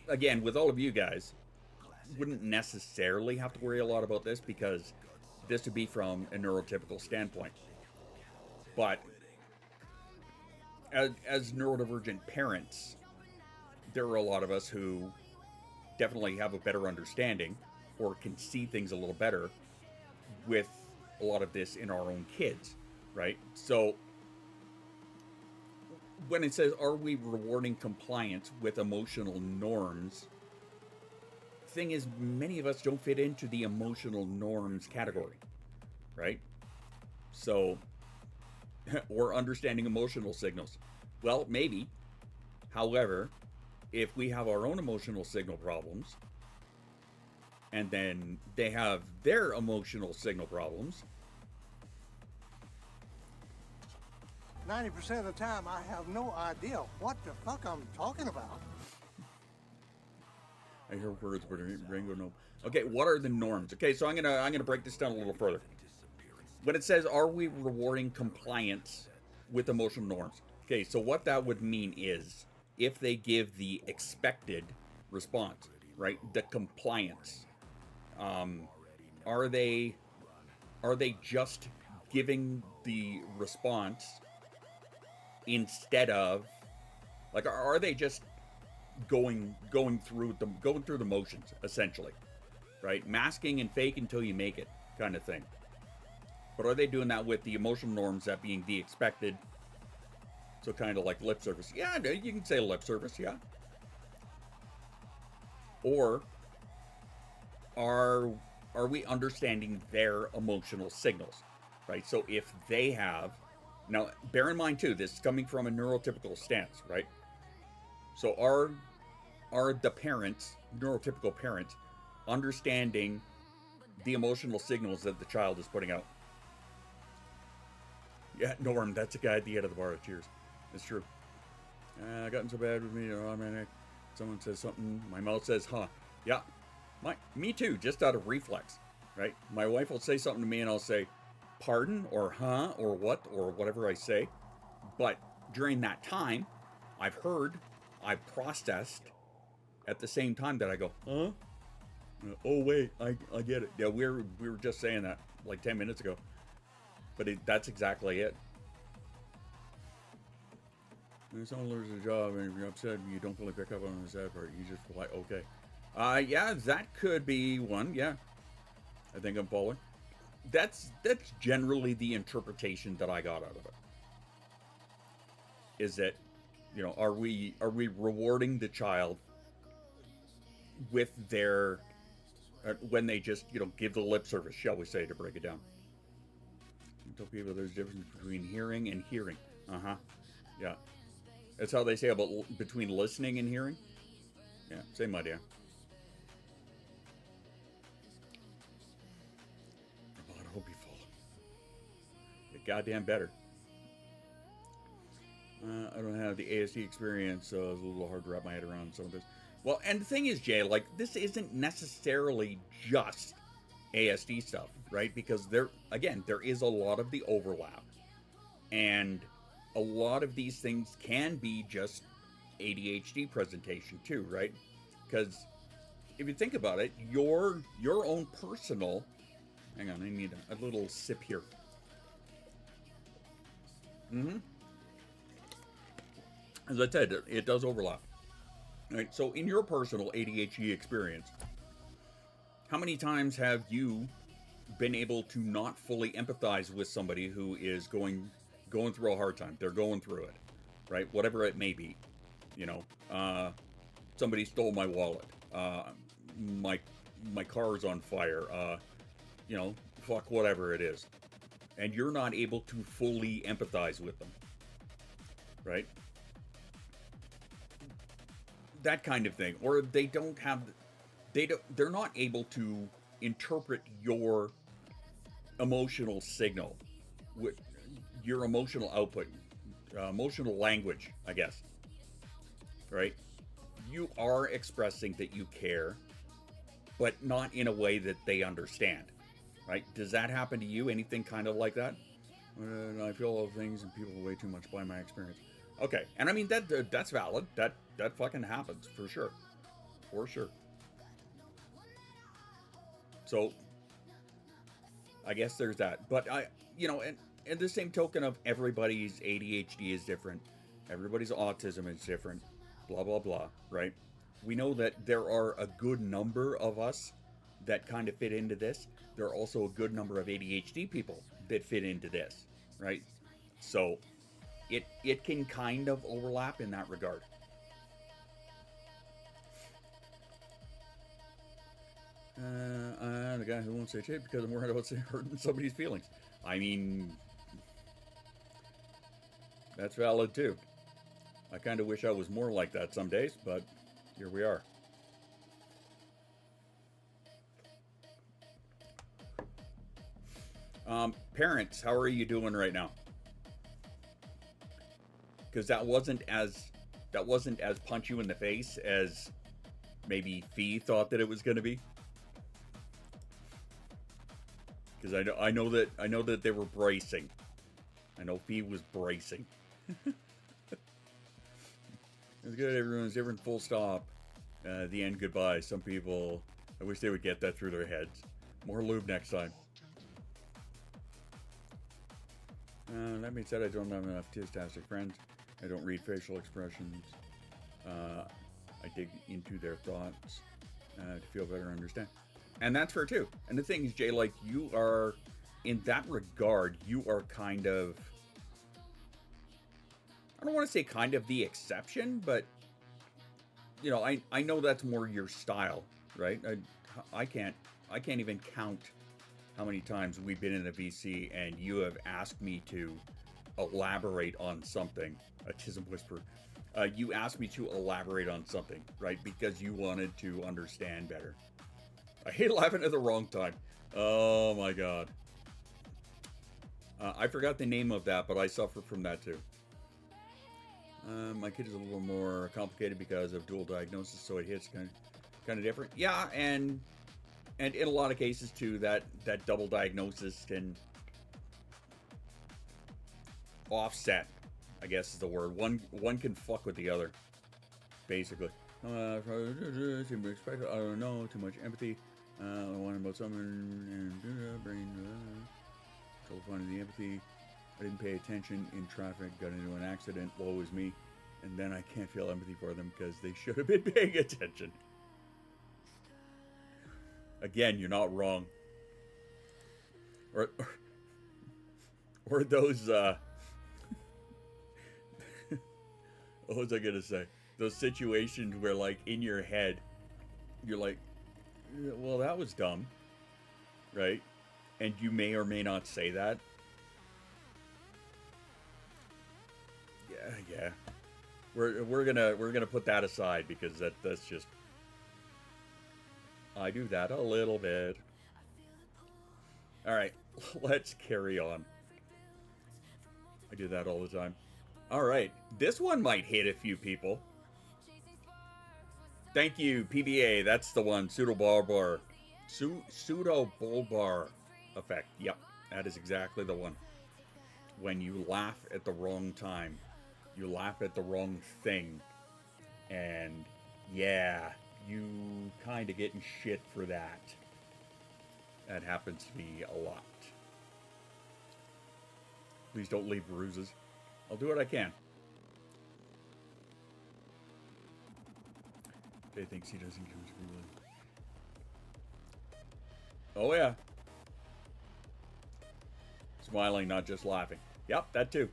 again, with all of you guys, wouldn't necessarily have to worry a lot about this, because this would be from a neurotypical standpoint. But as neurodivergent parents, there are a lot of us who definitely have a better understanding or can see things a little better with a lot of this in our own kids, right? So when it says, are we rewarding compliance with emotional norms? Thing is, many of us don't fit into the emotional norms category, right? So, or understanding emotional signals. Well, maybe. However, if we have our own emotional signal problems, and then they have their emotional signal problems, 90% of the time, I have no idea what the fuck I'm talking about. I hear words, but Ringo no. Okay, what are the norms? Okay, so I'm gonna break this down a little further. When it says, are we rewarding compliance with emotional norms? Okay, so what that would mean is, if they give the expected response, right? The compliance. Are they just giving the response instead of, like, are they just going through the motions, essentially, right? Masking and fake until you make it, kind of thing. But are they doing that with the emotional norms, that being the expected? So kind of like lip service. Yeah, you can say lip service, yeah. Or are we understanding their emotional signals, right? So if they have, now bear in mind too, this is coming from a neurotypical stance, right? So are the parents, neurotypical parents, understanding the emotional signals that the child is putting out? Yeah, Norm, that's a guy at the end of the bar. Cheers. It's true. Gotten so bad with me. Someone says something. My mouth says, huh. Yeah. Me too, just out of reflex, right? My wife will say something to me and I'll say, pardon, or huh, or what, or whatever I say. But during that time, I've heard, I've processed at the same time that I go, huh? Oh, wait, I get it. Yeah, we were just saying that like 10 minutes ago. But that's exactly it. When someone loses a job and you're upset, you don't really pick up on the sad part. You just like, okay. Yeah, that could be one. Yeah, I think I'm following. That's generally the interpretation that I got out of it. Is that, are we rewarding the child with their when they just give the lip service, shall we say, to break it down? Tell people there's a difference between hearing and hearing. Yeah. That's how they say about between listening and hearing. Yeah, same idea. Oh, I hope you fall. Get goddamn better. I don't have the ASD experience, so it's a little hard to wrap my head around some of this. Well, and the thing is, Jay, like, this isn't necessarily just ASD stuff, right? Because there is a lot of the overlap, and a lot of these things can be just ADHD presentation too, right? Because if you think about it, your own personal, hang on, I need a little sip here. As I said, it does overlap. All right, so in your personal ADHD experience, how many times have you been able to not fully empathize with somebody who is going through a hard time? They're going through it, right? Whatever it may be. Somebody stole my wallet. My car's on fire. Fuck whatever it is. And you're not able to fully empathize with them, right? That kind of thing. Or they're not able to interpret your emotional signal, with your emotional output, emotional language, I guess, right? You are expressing that you care, but not in a way that they understand, right? Does that happen to you? Anything kind of like that? I feel all things and people way too much by my experience. Okay, and I mean that's valid. That fucking happens for sure, So I guess there's that. But and the same token of everybody's ADHD is different, everybody's autism is different, blah blah blah, right? We know that there are a good number of us that kind of fit into this. There are also a good number of ADHD people that fit into this, right? So it can kind of overlap in that regard. The guy who won't say shit because I'm worried about hurting somebody's feelings. I mean, that's valid too. I kind of wish I was more like that some days, but here we are. Parents, how are you doing right now? Because that wasn't as punch you in the face as maybe Fee thought that it was going to be. Because I know that they were bracing. I know Fee was bracing. good. Everyone's different. Full stop. The end. Goodbye. Some people, I wish they would get that through their heads. More lube next time. That being said, I don't have enough autistic friends. I don't read facial expressions. I dig into their thoughts to feel better, understand. And that's fair too. And the thing is, Jay, like, you are, in that regard, you are kind of, I don't want to say kind of the exception, but, you know, I know that's more your style, right? I can't even count how many times we've been in a VC and you have asked me to elaborate on something. Autism whisper. You asked me to elaborate on something, right? Because you wanted to understand better. I hate laughing at the wrong time. Oh my God. I forgot the name of that, but I suffer from that too. My kid is a little more complicated because of dual diagnosis, so it hits kind of different. Yeah, and in a lot of cases too, that double diagnosis can offset, I guess is the word. One can fuck with the other, basically. Too much expect, I don't know, too much empathy. I want about someone and brain. Trouble finding the empathy. I didn't pay attention in traffic. Got into an accident. Woe is me. And then I can't feel empathy for them because they should have been paying attention. Again, you're not wrong. Or those. What was I gonna say? Those situations where, like, in your head, you're like, well, that was dumb, right? And you may or may not say that. Yeah. We're gonna put that aside because that's just. I do that a little bit. All right, let's carry on. I do that all the time. All right, this one might hit a few people. Thank you, PBA. That's the one. Pseudobulbar effect. Yep, that is exactly the one. When you laugh at the wrong time, you laugh at the wrong thing, and yeah, you kind of getting shit for that. That happens to me a lot. Please don't leave bruises. I'll do what I can. Jay thinks he doesn't use really. Oh yeah. Smiling, not just laughing. Yep, that too.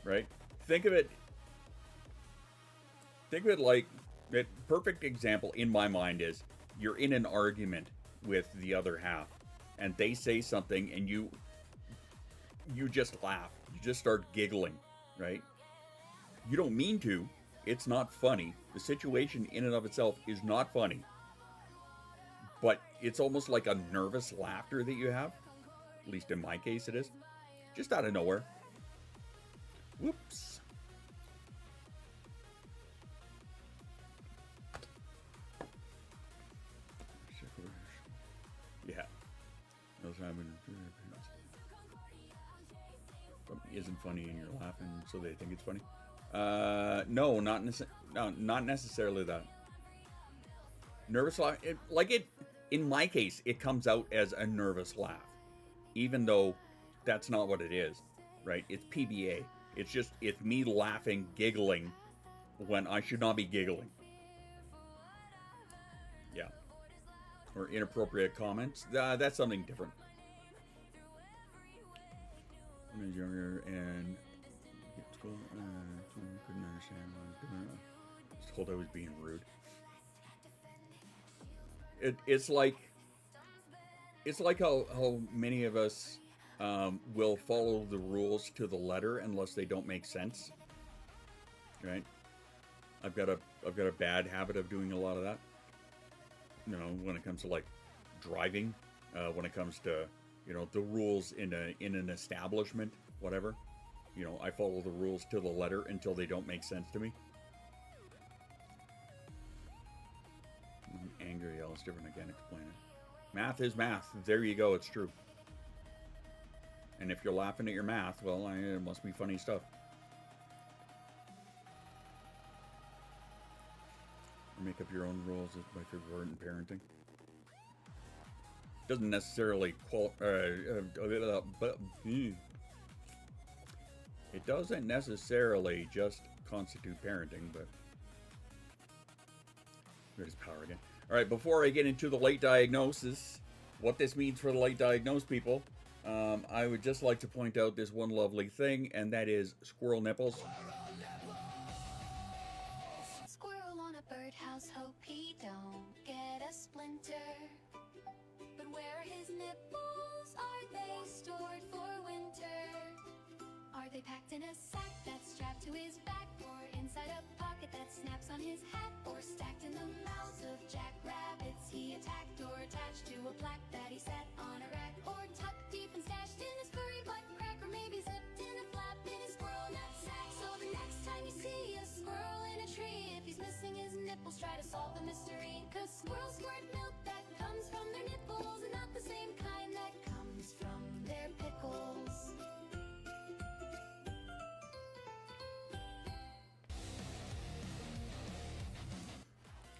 Right? Think of it like, the perfect example in my mind is you're in an argument with the other half and they say something and you just laugh. You just start giggling, right? You don't mean to. It's not funny. The situation in and of itself is not funny. But it's almost like a nervous laughter that you have. At least in my case it is. Just out of nowhere. Whoops. Yeah. Something isn't funny and you're laughing, so they think it's funny. No, not necessarily that. Nervous laugh, in my case, it comes out as a nervous laugh, even though that's not what it is, right? It's PBA. It's me laughing, giggling, when I should not be giggling. Yeah. Or inappropriate comments. That's something different. When I was younger and school, couldn't understand what I was doing. I was told I was being rude. It's like how many of us will follow the rules to the letter unless they don't make sense. Right? I've got a bad habit of doing a lot of that. You know, when it comes to like driving, when it comes to, you know, the rules in an establishment, whatever. You know, I follow the rules to the letter until they don't make sense to me. I'm angry, yeah, it's different again, explain it. Math is math. There you go, it's true. And if you're laughing at your math, well, it must be funny stuff. Make up your own rules is my favorite word in parenting. Doesn't necessarily it doesn't necessarily just constitute parenting, but there's power again. All right, before I get into the late diagnosis, what this means for the late diagnosed people, I would just like to point out this one lovely thing, and that is squirrel nipples. Squirrel on a birdhouse, hope he don't get a splinter. But where are his nipples? Are they stored for winter? Are they packed in a sack that's strapped to his back, or inside a pocket that snaps on his hat, or stacked in the mouths of jackrabbits he attacked, or attached to a plaque that he set on a rack, or tucked deep and stashed in his furry butt crack, or maybe zipped in a flap in his squirrel knapsack? So the next time you see a squirrel in a tree, if he's missing his nipples, try to solve the mystery. 'Cause squirrels squirt milk that comes from their nipples, and not the same kind that comes from their pickles.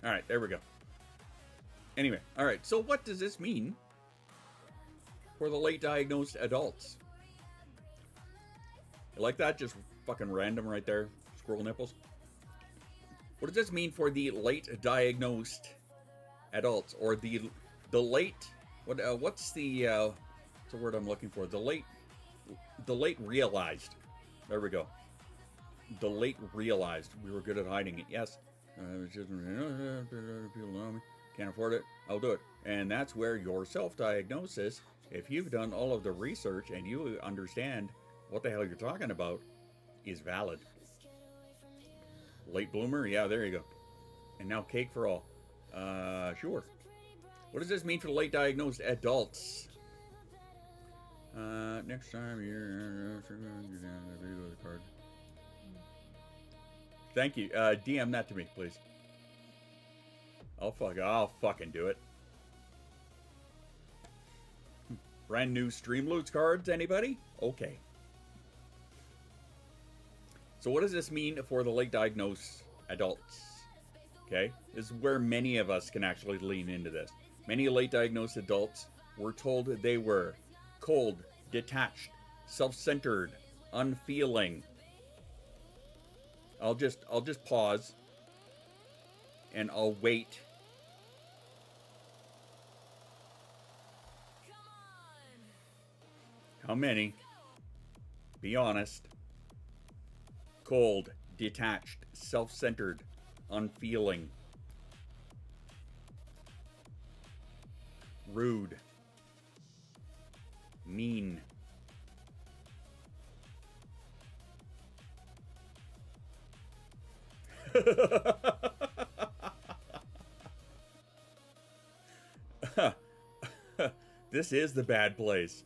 All right, there we go. Anyway, all right, so what does this mean for the late diagnosed adults? You like that? Just fucking random right there. Squirrel nipples. What does this mean for the late diagnosed adults, or the late? What's the word I'm looking for? The late realized. There we go. The late realized. We were good at hiding it. Yes. It's just, people know me. Can't afford it. I'll do it. And that's where your self-diagnosis, if you've done all of the research and you understand what the hell you're talking about, is valid. Late bloomer? Yeah, there you go. And now cake for all. Sure. What does this mean for the late diagnosed adults? Next time you're the card. Thank you. DM that to me, please. I'll fucking do it. Brand new Streamloots cards, anybody? Okay. So what does this mean for the late diagnosed adults? Okay, this is where many of us can actually lean into this. Many late diagnosed adults were told they were cold, detached, self-centered, unfeeling. I'll just pause and I'll wait. How many? Be honest. Cold, detached, self-centered, unfeeling, rude, mean, this is the bad place.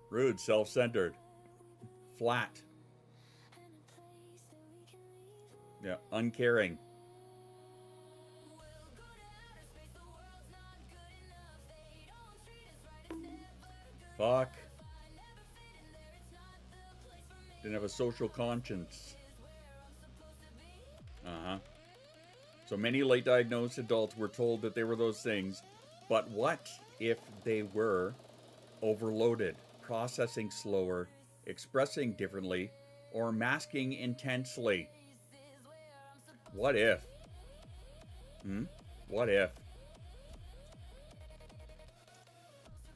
Rude, self-centered, flat. Yeah, uncaring. Fuck. Didn't have a social conscience. So many late diagnosed adults were told that they were those things, but what if they were overloaded, processing slower, expressing differently, or masking intensely? What if? What if?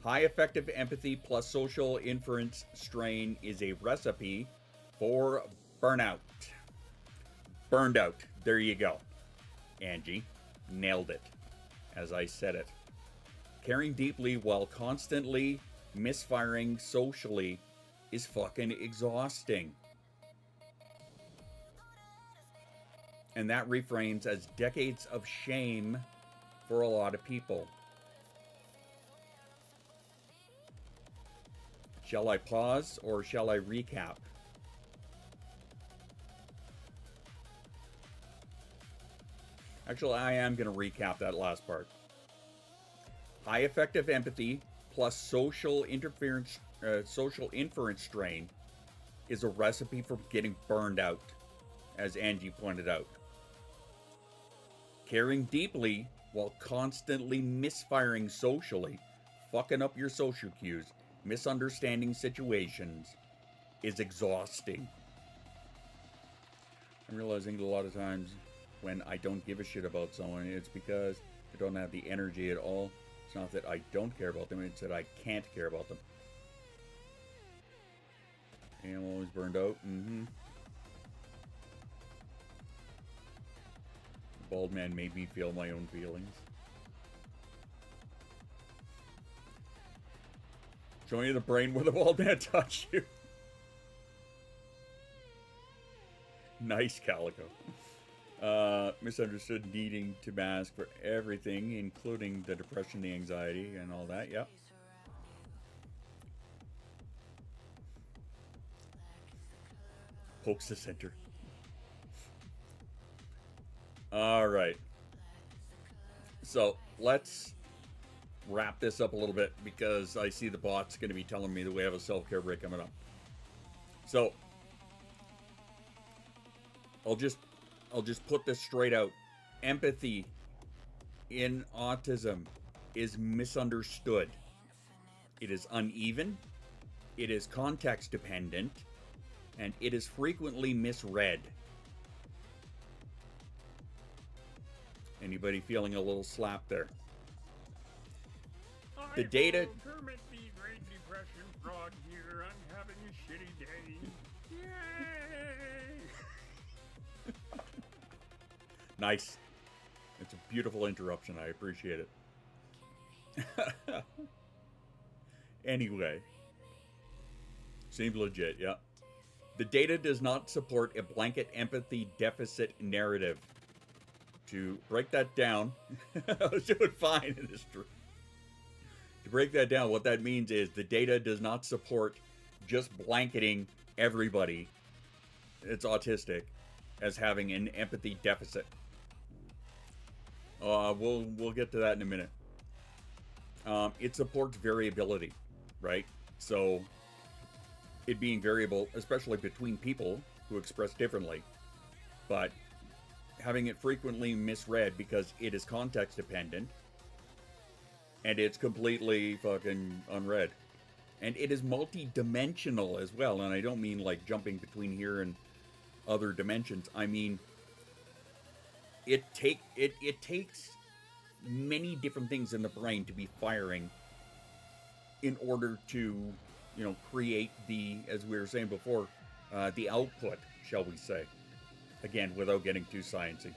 High affective empathy plus social inference strain is a recipe for burnout. Burned out. There you go. Angie nailed it as I said it. Caring deeply while constantly misfiring socially is fucking exhausting. And that reframes as decades of shame for a lot of people. Shall I pause or shall I recap? Actually, I am going to recap that last part. High affective empathy plus social inference strain is a recipe for getting burned out, as Angie pointed out. Caring deeply while constantly misfiring socially, fucking up your social cues, misunderstanding situations is exhausting. I'm realizing a lot of times when I don't give a shit about someone, it's because I don't have the energy at all. It's not that I don't care about them, it's that I can't care about them. And I'm always burned out. The bald man made me feel my own feelings. Showing you the brain where the bald man touched you. Nice, Calico. Misunderstood needing to mask for everything, including the depression, the anxiety, and all that. Yep. Pokes the center. All right. So let's wrap this up a little bit because I see the bot's going to be telling me that we have a self-care break coming up. So I'll just put this straight out. Empathy in autism is misunderstood. It is uneven, it is context dependent, and it is frequently misread. Anybody feeling a little slap there? The data... Kermit the Great Depression Frog here. I'm having a shitty day. Yay! Nice. It's a beautiful interruption. I appreciate it. Anyway. Seems legit, yeah. The data does not support a blanket empathy deficit narrative. To break that down, I was doing fine in this. To break that down, what that means is the data does not support just blanketing everybody that's autistic as having an empathy deficit. We'll get to that in a minute. It supports variability, right? So it being variable, especially between people who express differently, but having it frequently misread because it is context dependent and it's completely fucking unread. And it is multi-dimensional as well, and I don't mean like jumping between here and other dimensions. I mean it takes many different things in the brain to be firing in order to, you know, create the, as we were saying before, the output, shall we say. Again, without getting too sciencey.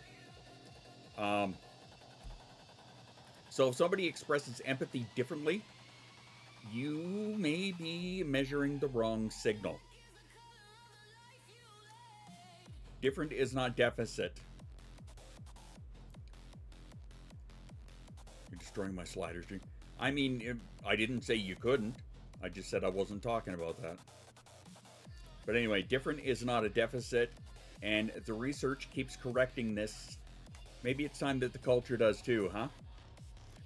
So if somebody expresses empathy differently, you may be measuring the wrong signal. Different is not deficit. You're destroying my slider stream. I mean, I didn't say you couldn't. I just said I wasn't talking about that. But anyway, different is not a deficit. And the research keeps correcting this. Maybe it's time that the culture does too, huh?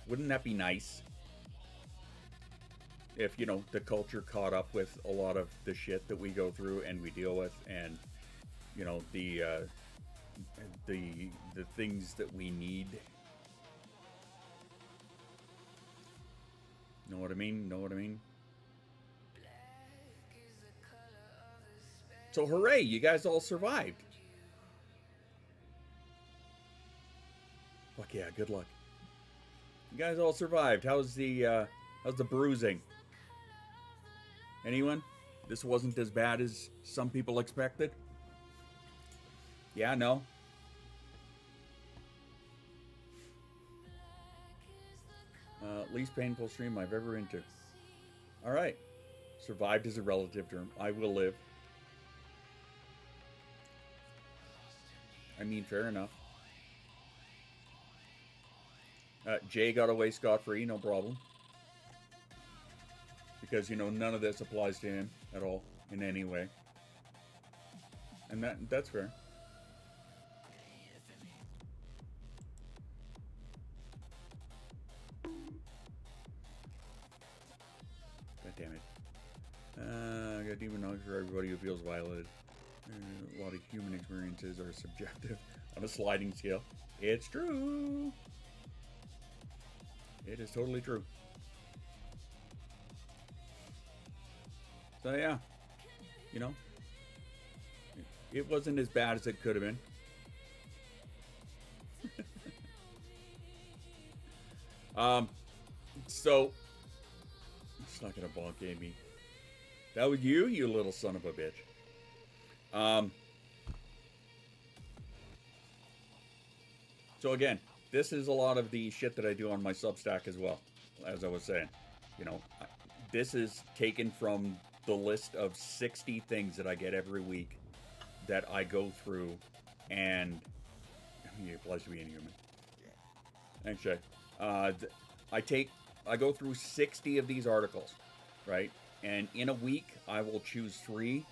Wouldn't that be nice? If, you know, the culture caught up with a lot of the shit that we go through and we deal with, and, you know, the things that we need. Know what I mean? Know what I mean? So hooray, you guys all survived. Fuck yeah, good luck. You guys all survived. How's the bruising? Anyone? This wasn't as bad as some people expected? Yeah, no? Least painful stream I've ever into. Alright. Survived is a relative term. I will live. I mean, fair enough. Jay got away scot-free, no problem. Because, you know, none of this applies to him at all, in any way. And that's fair. God damn it. I got demon hugs for everybody who feels violated. A lot of human experiences are subjective on a sliding scale. It's true. It is totally true. So yeah, you know, it wasn't as bad as it could have been. So it's not gonna bonk Amy. That was you, you little son of a bitch. So again, this is a lot of the shit that I do on my Substack as well. As I was saying, you know, this is taken from the list of 60 things that I get every week that I go through, and it applies to being human. Thanks, Shay. I go through 60 of these articles, right? And in a week, I will choose 3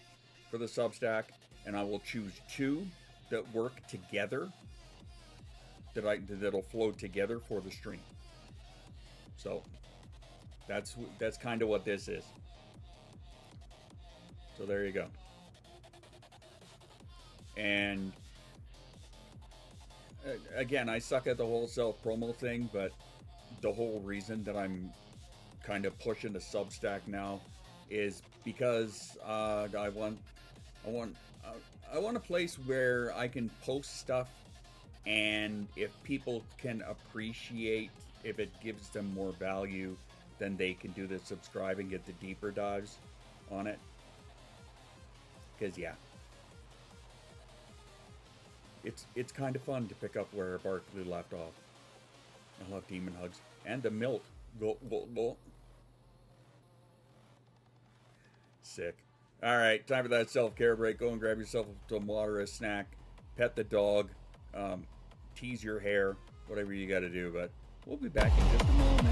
for the Substack, and I will choose 2 that work together, that'll flow together for the stream. So that's kind of what this is. So there you go. And again, I suck at the whole self-promo thing, but the whole reason that I'm kind of pushing the Substack now is because I want a place where I can post stuff, and if people can appreciate, if it gives them more value, then they can do the subscribe and get the deeper dives on it. Because yeah, it's kind of fun to pick up where Barkley left off. I love demon hugs and the milk. Go, go, go. Sick. All right, time for that self-care break. Go and grab yourself some water, a snack, pet the dog, tease your hair, whatever you got to do. But we'll be back in just a moment.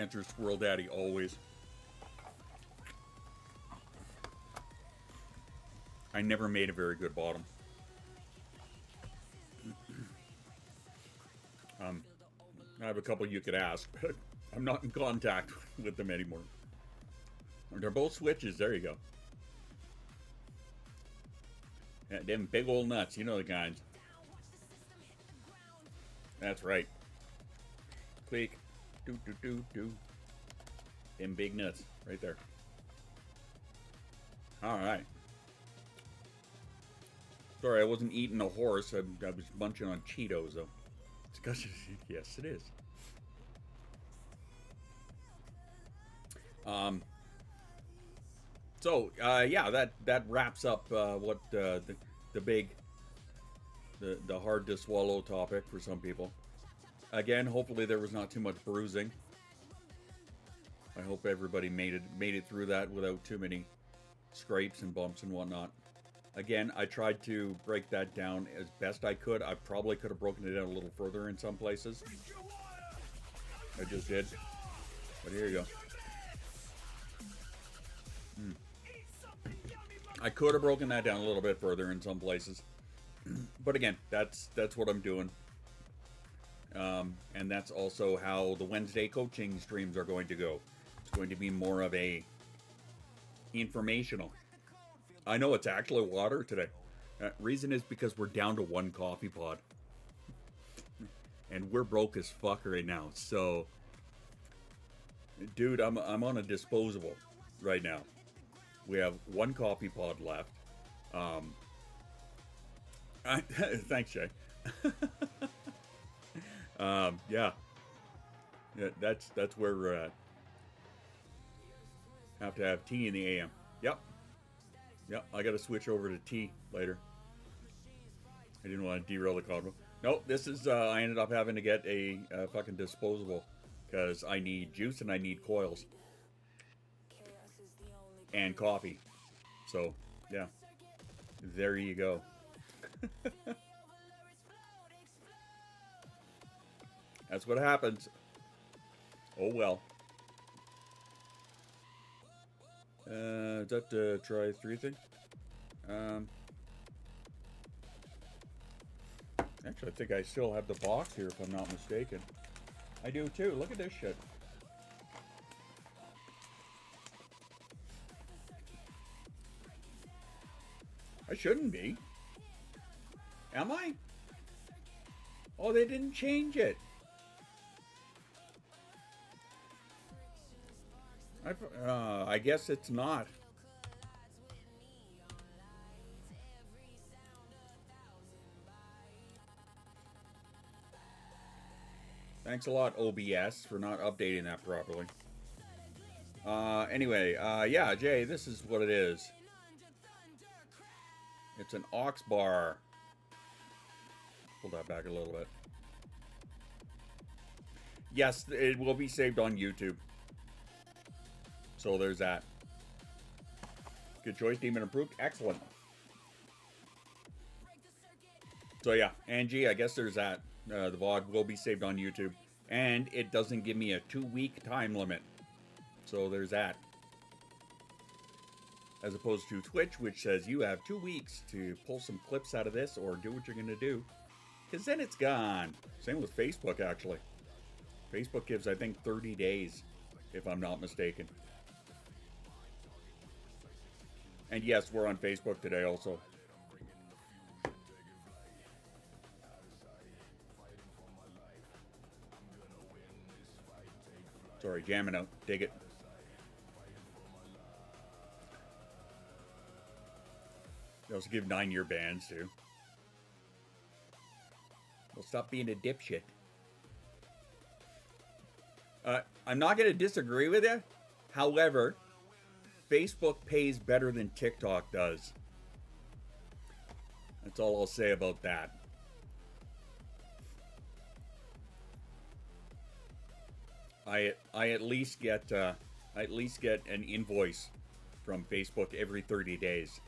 Answer Squirrel Daddy always. I never made a very good bottom. I have a couple you could ask, but I'm not in contact with them anymore. They're both switches. There you go. Yeah, them big old nuts. You know the kinds. That's right. Click. Do, do, do, do. Them big nuts. Right there. Alright. Sorry, I wasn't eating a horse. I was munching on Cheetos, though. It's because, yes, it is. So, yeah, that wraps up what the big, the hard to swallow topic for some people. Again, hopefully there was not too much bruising. I hope everybody made it through that without too many scrapes and bumps and whatnot. Again, I tried to break that down as best I could. I probably could have broken it down a little further in some places. I just did. But here you go. I could have broken that down a little bit further in some places. But again, that's what I'm doing. And that's also how the Wednesday coaching streams are going to go. It's going to be more of a informational. I know it's actually water today. Reason is because we're down to one coffee pod. And we're broke as fuck right now. So, dude, I'm on a disposable right now. We have one coffee pod left. Thanks, Jay. Yeah, that's where we're at. Have to have tea in the AM. Yep. I got to switch over to tea later. I didn't want to derail the convo. Nope, this is, I ended up having to get a fucking disposable because I need juice and I need coils. And coffee. So, yeah. There you go. That's what happens. Oh well. Is that the try 3 thing? Actually, I think I still have the box here if I'm not mistaken. I do too. Look at this shit. I shouldn't be. Am I? Oh, they didn't change it. I guess it's not. Thanks a lot, OBS, for not updating that properly. Anyway, yeah, Jay, this is what it is. It's an aux bar. Pull that back a little bit. Yes, it will be saved on YouTube. So there's that. Good choice, Demon approved. Excellent. So yeah, Angie, I guess there's that. The VOD will be saved on YouTube. And it doesn't give me a 2-week time limit. So there's that. As opposed to Twitch, which says you have 2 weeks to pull some clips out of this or do what you're going to do. Because then it's gone. Same with Facebook, actually. Facebook gives, I think, 30 days, if I'm not mistaken. And yes, we're on Facebook today also. Sorry, jamming out. Dig it. They also give 9-year bans, too. Well, stop being a dipshit. I'm not going to disagree with you. However, Facebook pays better than TikTok does. That's all I'll say about that. I at least get an invoice from Facebook every 30 days.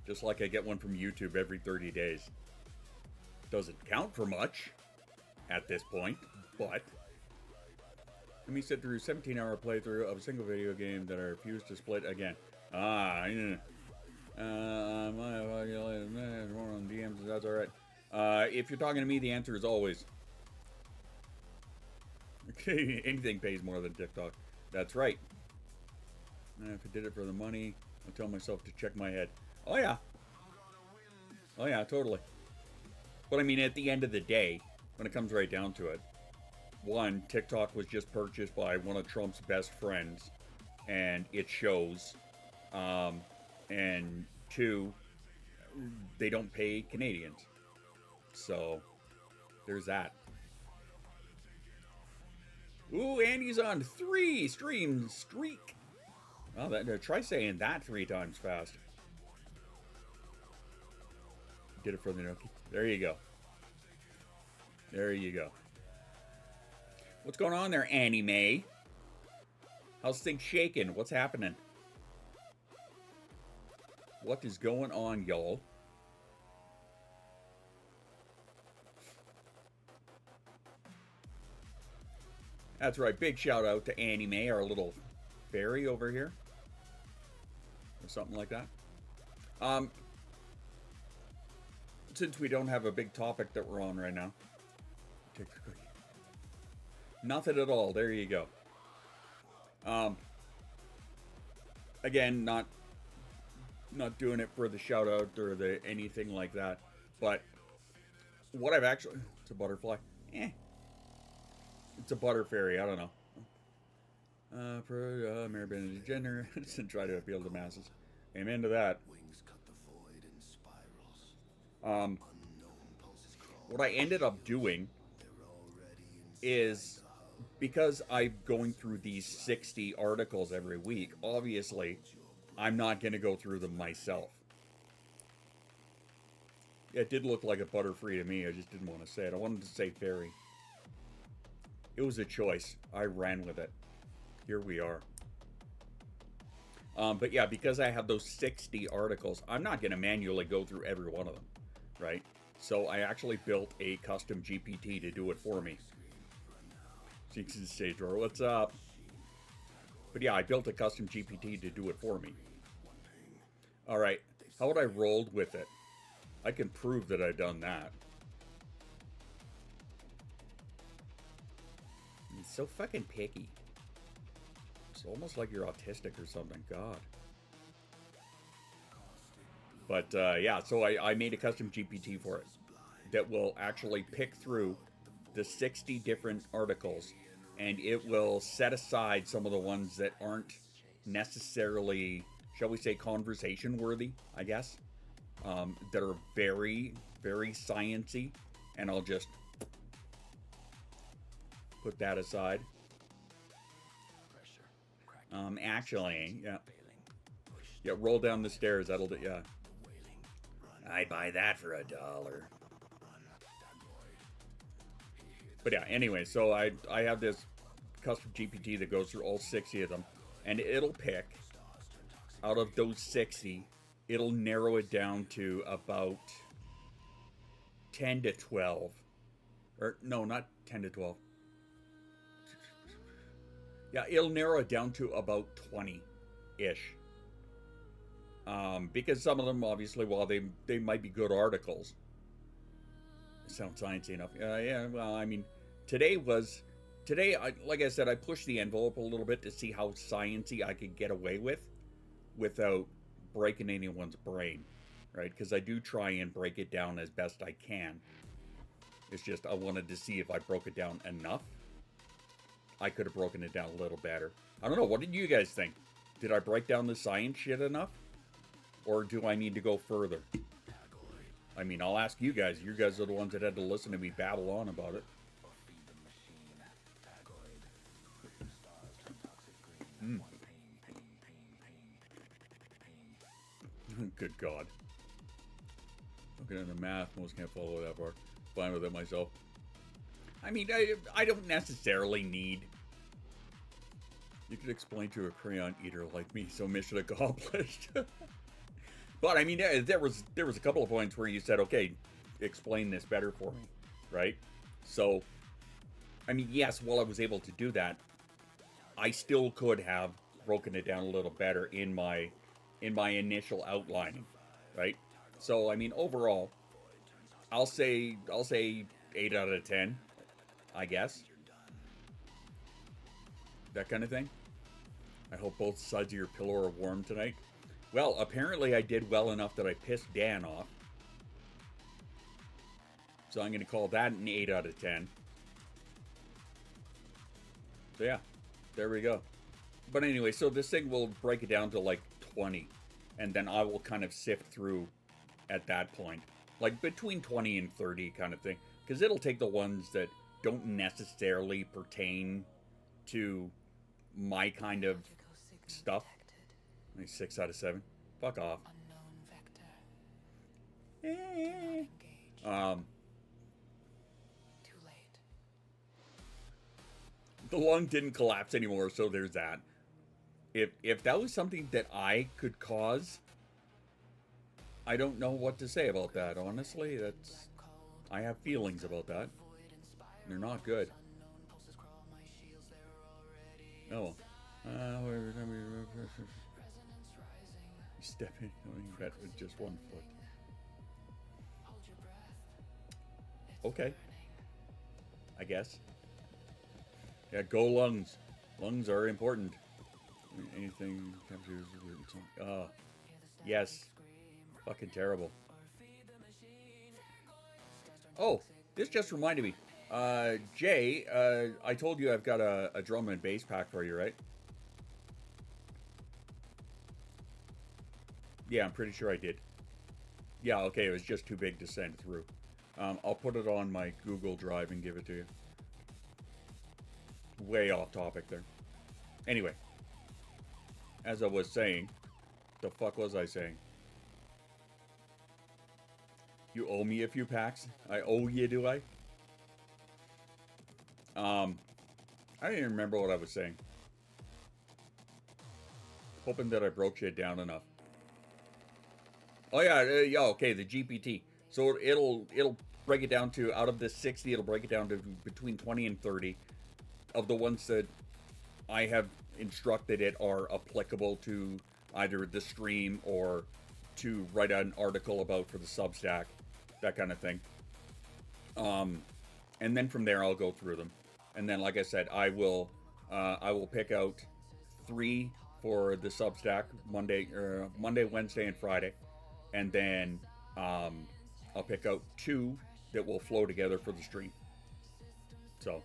Just like I get one from YouTube every 30 days. Doesn't count for much at this point, but Let me sit through 17-hour playthrough of a single video game that I refuse to split again. My on DMs, that's alright. If you're talking to me, the answer is always. Okay, anything pays more than TikTok. That's right. If I did it for the money, I'll tell myself to check my head. Oh yeah. Oh yeah, totally. But I mean, at the end of the day, when it comes right down to it, one, TikTok was just purchased by one of Trump's best friends, and it shows. And two, they don't pay Canadians. So, there's that. Ooh, Andy's on 3 stream streak. Oh, try saying that 3 times fast. Did it for the Noki. There you go. There you go. What's going on there, Annie Mae? How's things shaking? What's happening? What is going on, y'all? That's right. Big shout out to Annie Mae, our little fairy over here. Or something like that. Since we don't have a big topic that we're on right now. Take the cookie. Nothing at all. There you go. Again, not doing it for the shout out or the anything like that. But what I've actually... It's a butterfly. It's a butter fairy. I don't know. Mary been a degenerate and try to appeal to masses. Amen to that. What I ended up doing is, because I'm going through these 60 articles every week, obviously, I'm not going to go through them myself. It did look like a butterfree to me. I just didn't want to say it. I wanted to say fairy. It was a choice. I ran with it. Here we are. But yeah, because I have those 60 articles, I'm not going to manually go through every one of them, right? So I actually built a custom GPT to do it for me. Jinx in stage roar, what's up? But yeah, I built a custom GPT to do it for me. Alright, how would I rolled with it? I can prove that I've done that. It's so fucking picky. It's almost like you're autistic or something. God. But yeah, so I made a custom GPT for it that will actually pick through the 60 different articles, and it will set aside some of the ones that aren't necessarily, shall we say, conversation worthy, I guess, that are very, very sciencey, and I'll just put that aside. Actually, yeah, roll down the stairs. That'll do. Yeah, I'd buy that for $1. But yeah, anyway, so I have this custom GPT that goes through all 60 of them, and it'll pick out of those 60. It'll narrow it down to about 10 to 12, or no, not 10 to 12. Yeah, it'll narrow it down to about 20-ish. Because some of them, obviously, while they might be good articles, sound sciencey enough. Yeah, well, I mean, today, like I said, I pushed the envelope a little bit to see how sciencey I could get away with without breaking anyone's brain, right? Because I do try and break it down as best I can. It's just I wanted to see if I broke it down enough. I could have broken it down a little better. I don't know. What did you guys think? Did I break down the science shit enough? Or do I need to go further? I mean, I'll ask you guys. You guys are the ones that had to listen to me babble on about it. Good God. Looking at the math, most can't follow that part. Fine with it myself. I mean, I don't necessarily need... You could explain to a crayon eater like me, so mission accomplished. But I mean, there was a couple of points where you said, okay, explain this better for me, right? So, I mean, yes, while I was able to do that, I still could have broken it down a little better in my initial outlining, right? So I mean, overall, I'll say 8 out of 10, I guess. That kind of thing. I hope both sides of your pillow are warm tonight. Well, apparently I did well enough that I pissed Dan off. So I'm going to call that an 8 out of 10. So yeah, there we go. But anyway, so this thing will break it down to like 20. And then I will kind of sift through at that point. Like between 20 and 30 kind of thing. Because it'll take the ones that don't necessarily pertain to my kind of stuff. Like 6 out of 7. Fuck off. The lung didn't collapse anymore, so there's that. If that was something that I could cause, I don't know what to say about that. Honestly, I have feelings about that. They're not good. Oh. Step in, going bet with just 1 foot. Okay. I guess. Yeah, go lungs. Lungs are important. Anything captures yes. Fucking terrible. Oh, this just reminded me. Jay, I told you I've got a drum and bass pack for you, right? Yeah, I'm pretty sure I did. Yeah, okay, it was just too big to send through. I'll put it on my Google Drive and give it to you. Way off topic there. Anyway, as I was saying, the fuck was I saying? You owe me a few packs? I owe you, do I? I don't even remember what I was saying. Hoping that I broke shit down enough. Oh yeah, yeah, okay, the GPT. So it'll break it down to, out of the 60, it'll break it down to between 20 and 30 of the ones that I have instructed it are applicable to either the stream or to write an article about for the Substack, that kind of thing. And then from there I'll go through them. And then, like I said, I will pick out 3 for the Substack Monday, Wednesday, and Friday. And then I'll pick out 2 that will flow together for the stream. So,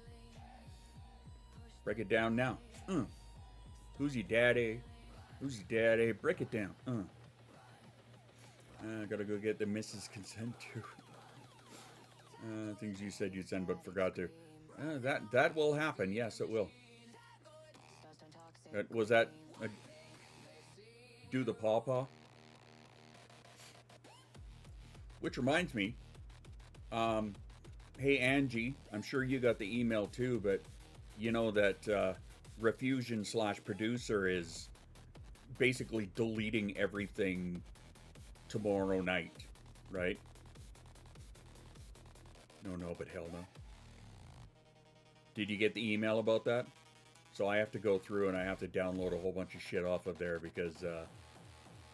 break it down now. Who's your daddy? Who's your daddy? Break it down. I gotta go get the missus' consent too. Things you said you'd send but forgot to. That will happen. Yes, it will. Was that do the pawpaw? Which reminds me, hey Angie, I'm sure you got the email too, but you know that Refusion/producer is basically deleting everything tomorrow night, right? No, but hell no. Did you get the email about that? So I have to go through and I have to download a whole bunch of shit off of there because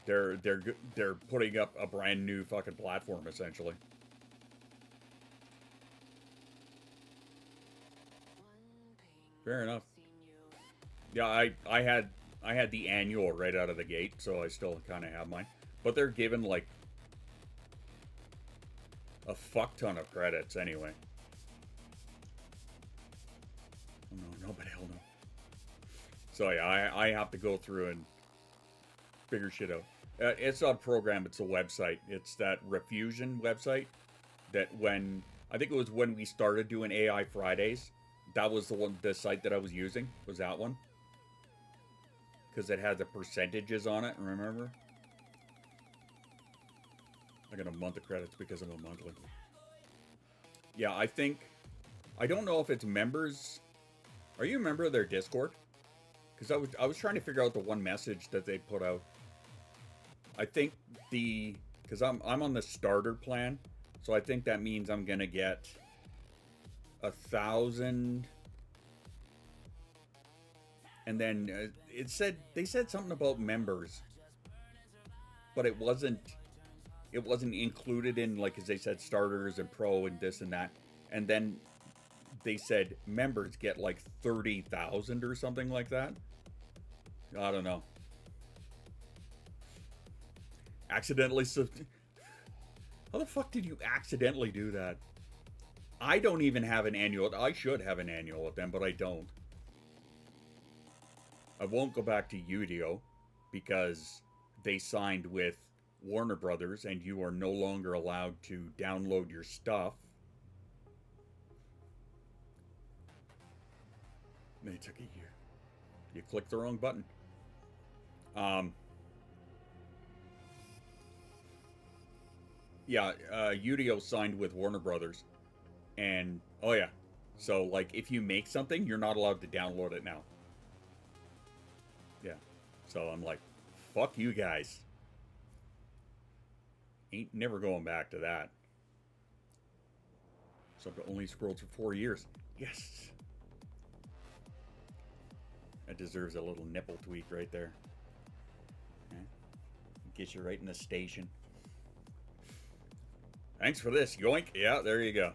they're putting up a brand new fucking platform essentially. Fair enough. Yeah, I had the annual right out of the gate, so I still kind of have mine. But they're given like a fuck ton of credits anyway. No, but hell no. So yeah, I have to go through and figure shit out. It's not a program, it's a website. It's that Refusion website that I think it was when we started doing AI Fridays, that was the site that I was using, was that one. Because it had the percentages on it, remember? I got a month of credits because I'm a monthly. Yeah, I don't know if it's members. Are you a member of their Discord? Because I was trying to figure out the one message that they put out. I think because I'm on the starter plan, so I think that means I'm gonna get 1,000 and then they said something about members, but it wasn't included in, like, as they said, starters and pro and this and that, and then they said members get like 30,000 or something like that. I don't know. Accidentally. How the fuck did you accidentally do that? I don't even have an annual. I should have an annual with them, but I don't. I won't go back to Udio because they signed with Warner Brothers and you are no longer allowed to download your stuff. They took a year. You clicked the wrong button. Yeah, Udio signed with Warner Brothers. And, oh yeah. So, like, if you make something, you're not allowed to download it now. Yeah. So I'm like, fuck you guys. Ain't never going back to that. So I've only scrolled for 4 years. Yes. That deserves a little nipple tweak right there. Yeah. Gets you right in the station. Thanks for this, yoink. Yeah, there you go.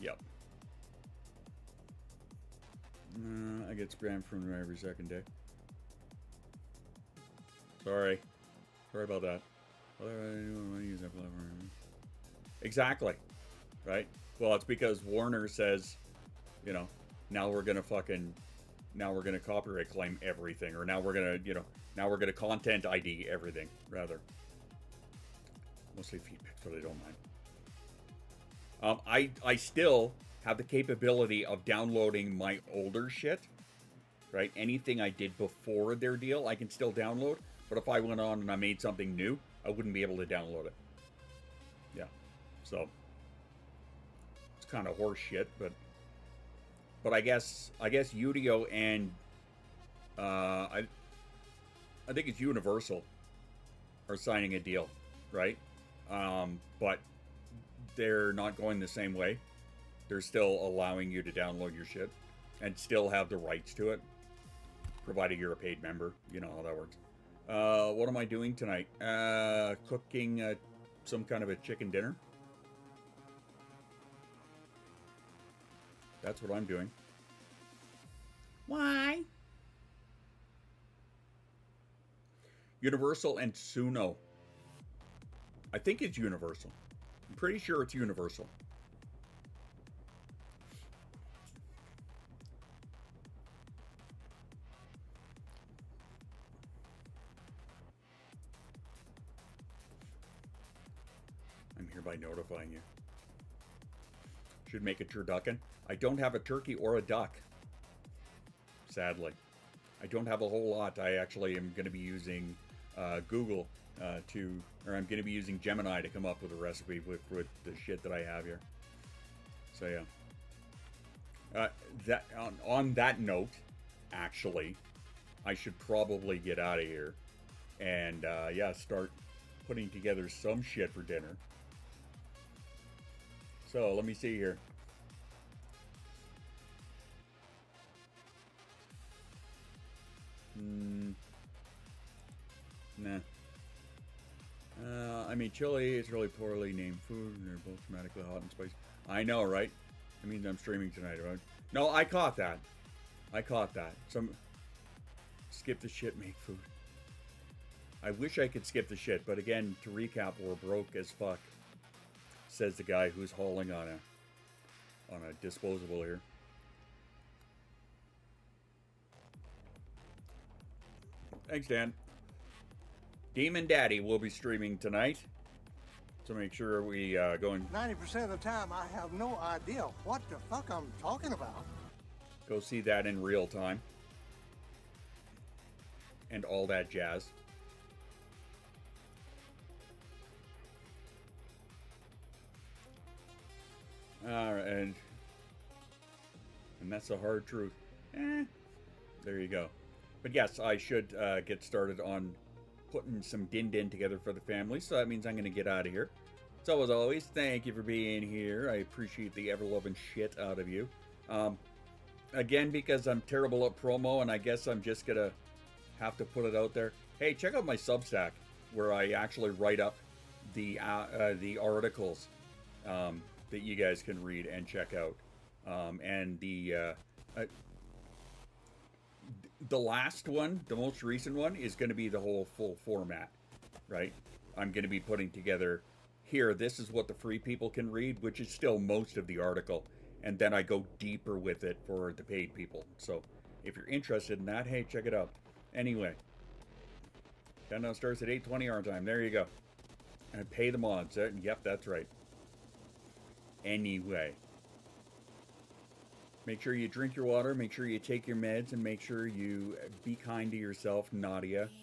Yep. I get spammed from every second day. Sorry. Sorry about that. Exactly. Right? Well, it's because Warner says, you know, now we're gonna copyright claim everything, or now we're gonna content ID everything, rather. Mostly feedback, so they don't mind. I still have the capability of downloading my older shit, right? Anything I did before their deal, I can still download. But if I went on and I made something new, I wouldn't be able to download it. Yeah, so it's kind of horse shit, but I guess Udio and I think it's Universal are signing a deal, right? But they're not going the same way. They're still allowing you to download your shit and still have the rights to it, provided you're a paid member. You know how that works. What am I doing tonight? Cooking some kind of a chicken dinner. That's what I'm doing. Why? Universal and Suno. I think it's Universal. I'm pretty sure it's Universal. I'm hereby notifying you. Should make a turducken. I don't have a turkey or a duck. Sadly. I don't have a whole lot. I actually am going to be using Google I'm going to be using Gemini to come up with a recipe with the shit that I have here. So yeah. On that note, actually, I should probably get out of here and start putting together some shit for dinner. So let me see here. Nah. I mean, chili is really poorly named food, and they're both dramatically hot and spicy. I know, right? That means I'm streaming tonight, right? No, I caught that. Skip the shit, make food. I wish I could skip the shit, but again, to recap, we're broke as fuck. Says the guy who's hauling on a disposable here. Thanks, Dan. Demon Daddy will be streaming tonight, so make sure we go and 90% of the time, I have no idea what the fuck I'm talking about. go see that in real time and all that jazz. All right, and that's the hard truth. There you go. But yes, I should get started on putting some din together for the family, so that means I'm going to get out of here. So as always, thank you for being here. I appreciate the ever-loving shit out of you. again, because I'm terrible at promo, and I guess I'm just gonna have to put it out there. Hey, check out my Substack, where I actually write up the articles that you guys can read and check out. And the last one, the most recent one, is going to be the whole full format, right? I'm going to be putting together here. This is what the free people can read, which is still most of the article, and then I go deeper with it for the paid people. So if you're interested in that, hey, check it out. Anyway, countdown starts at 8:20 our time. There you go. And pay the mods. Yep, that's right. Anyway, make sure you drink your water, make sure you take your meds, and make sure you be kind to yourself, Nadia.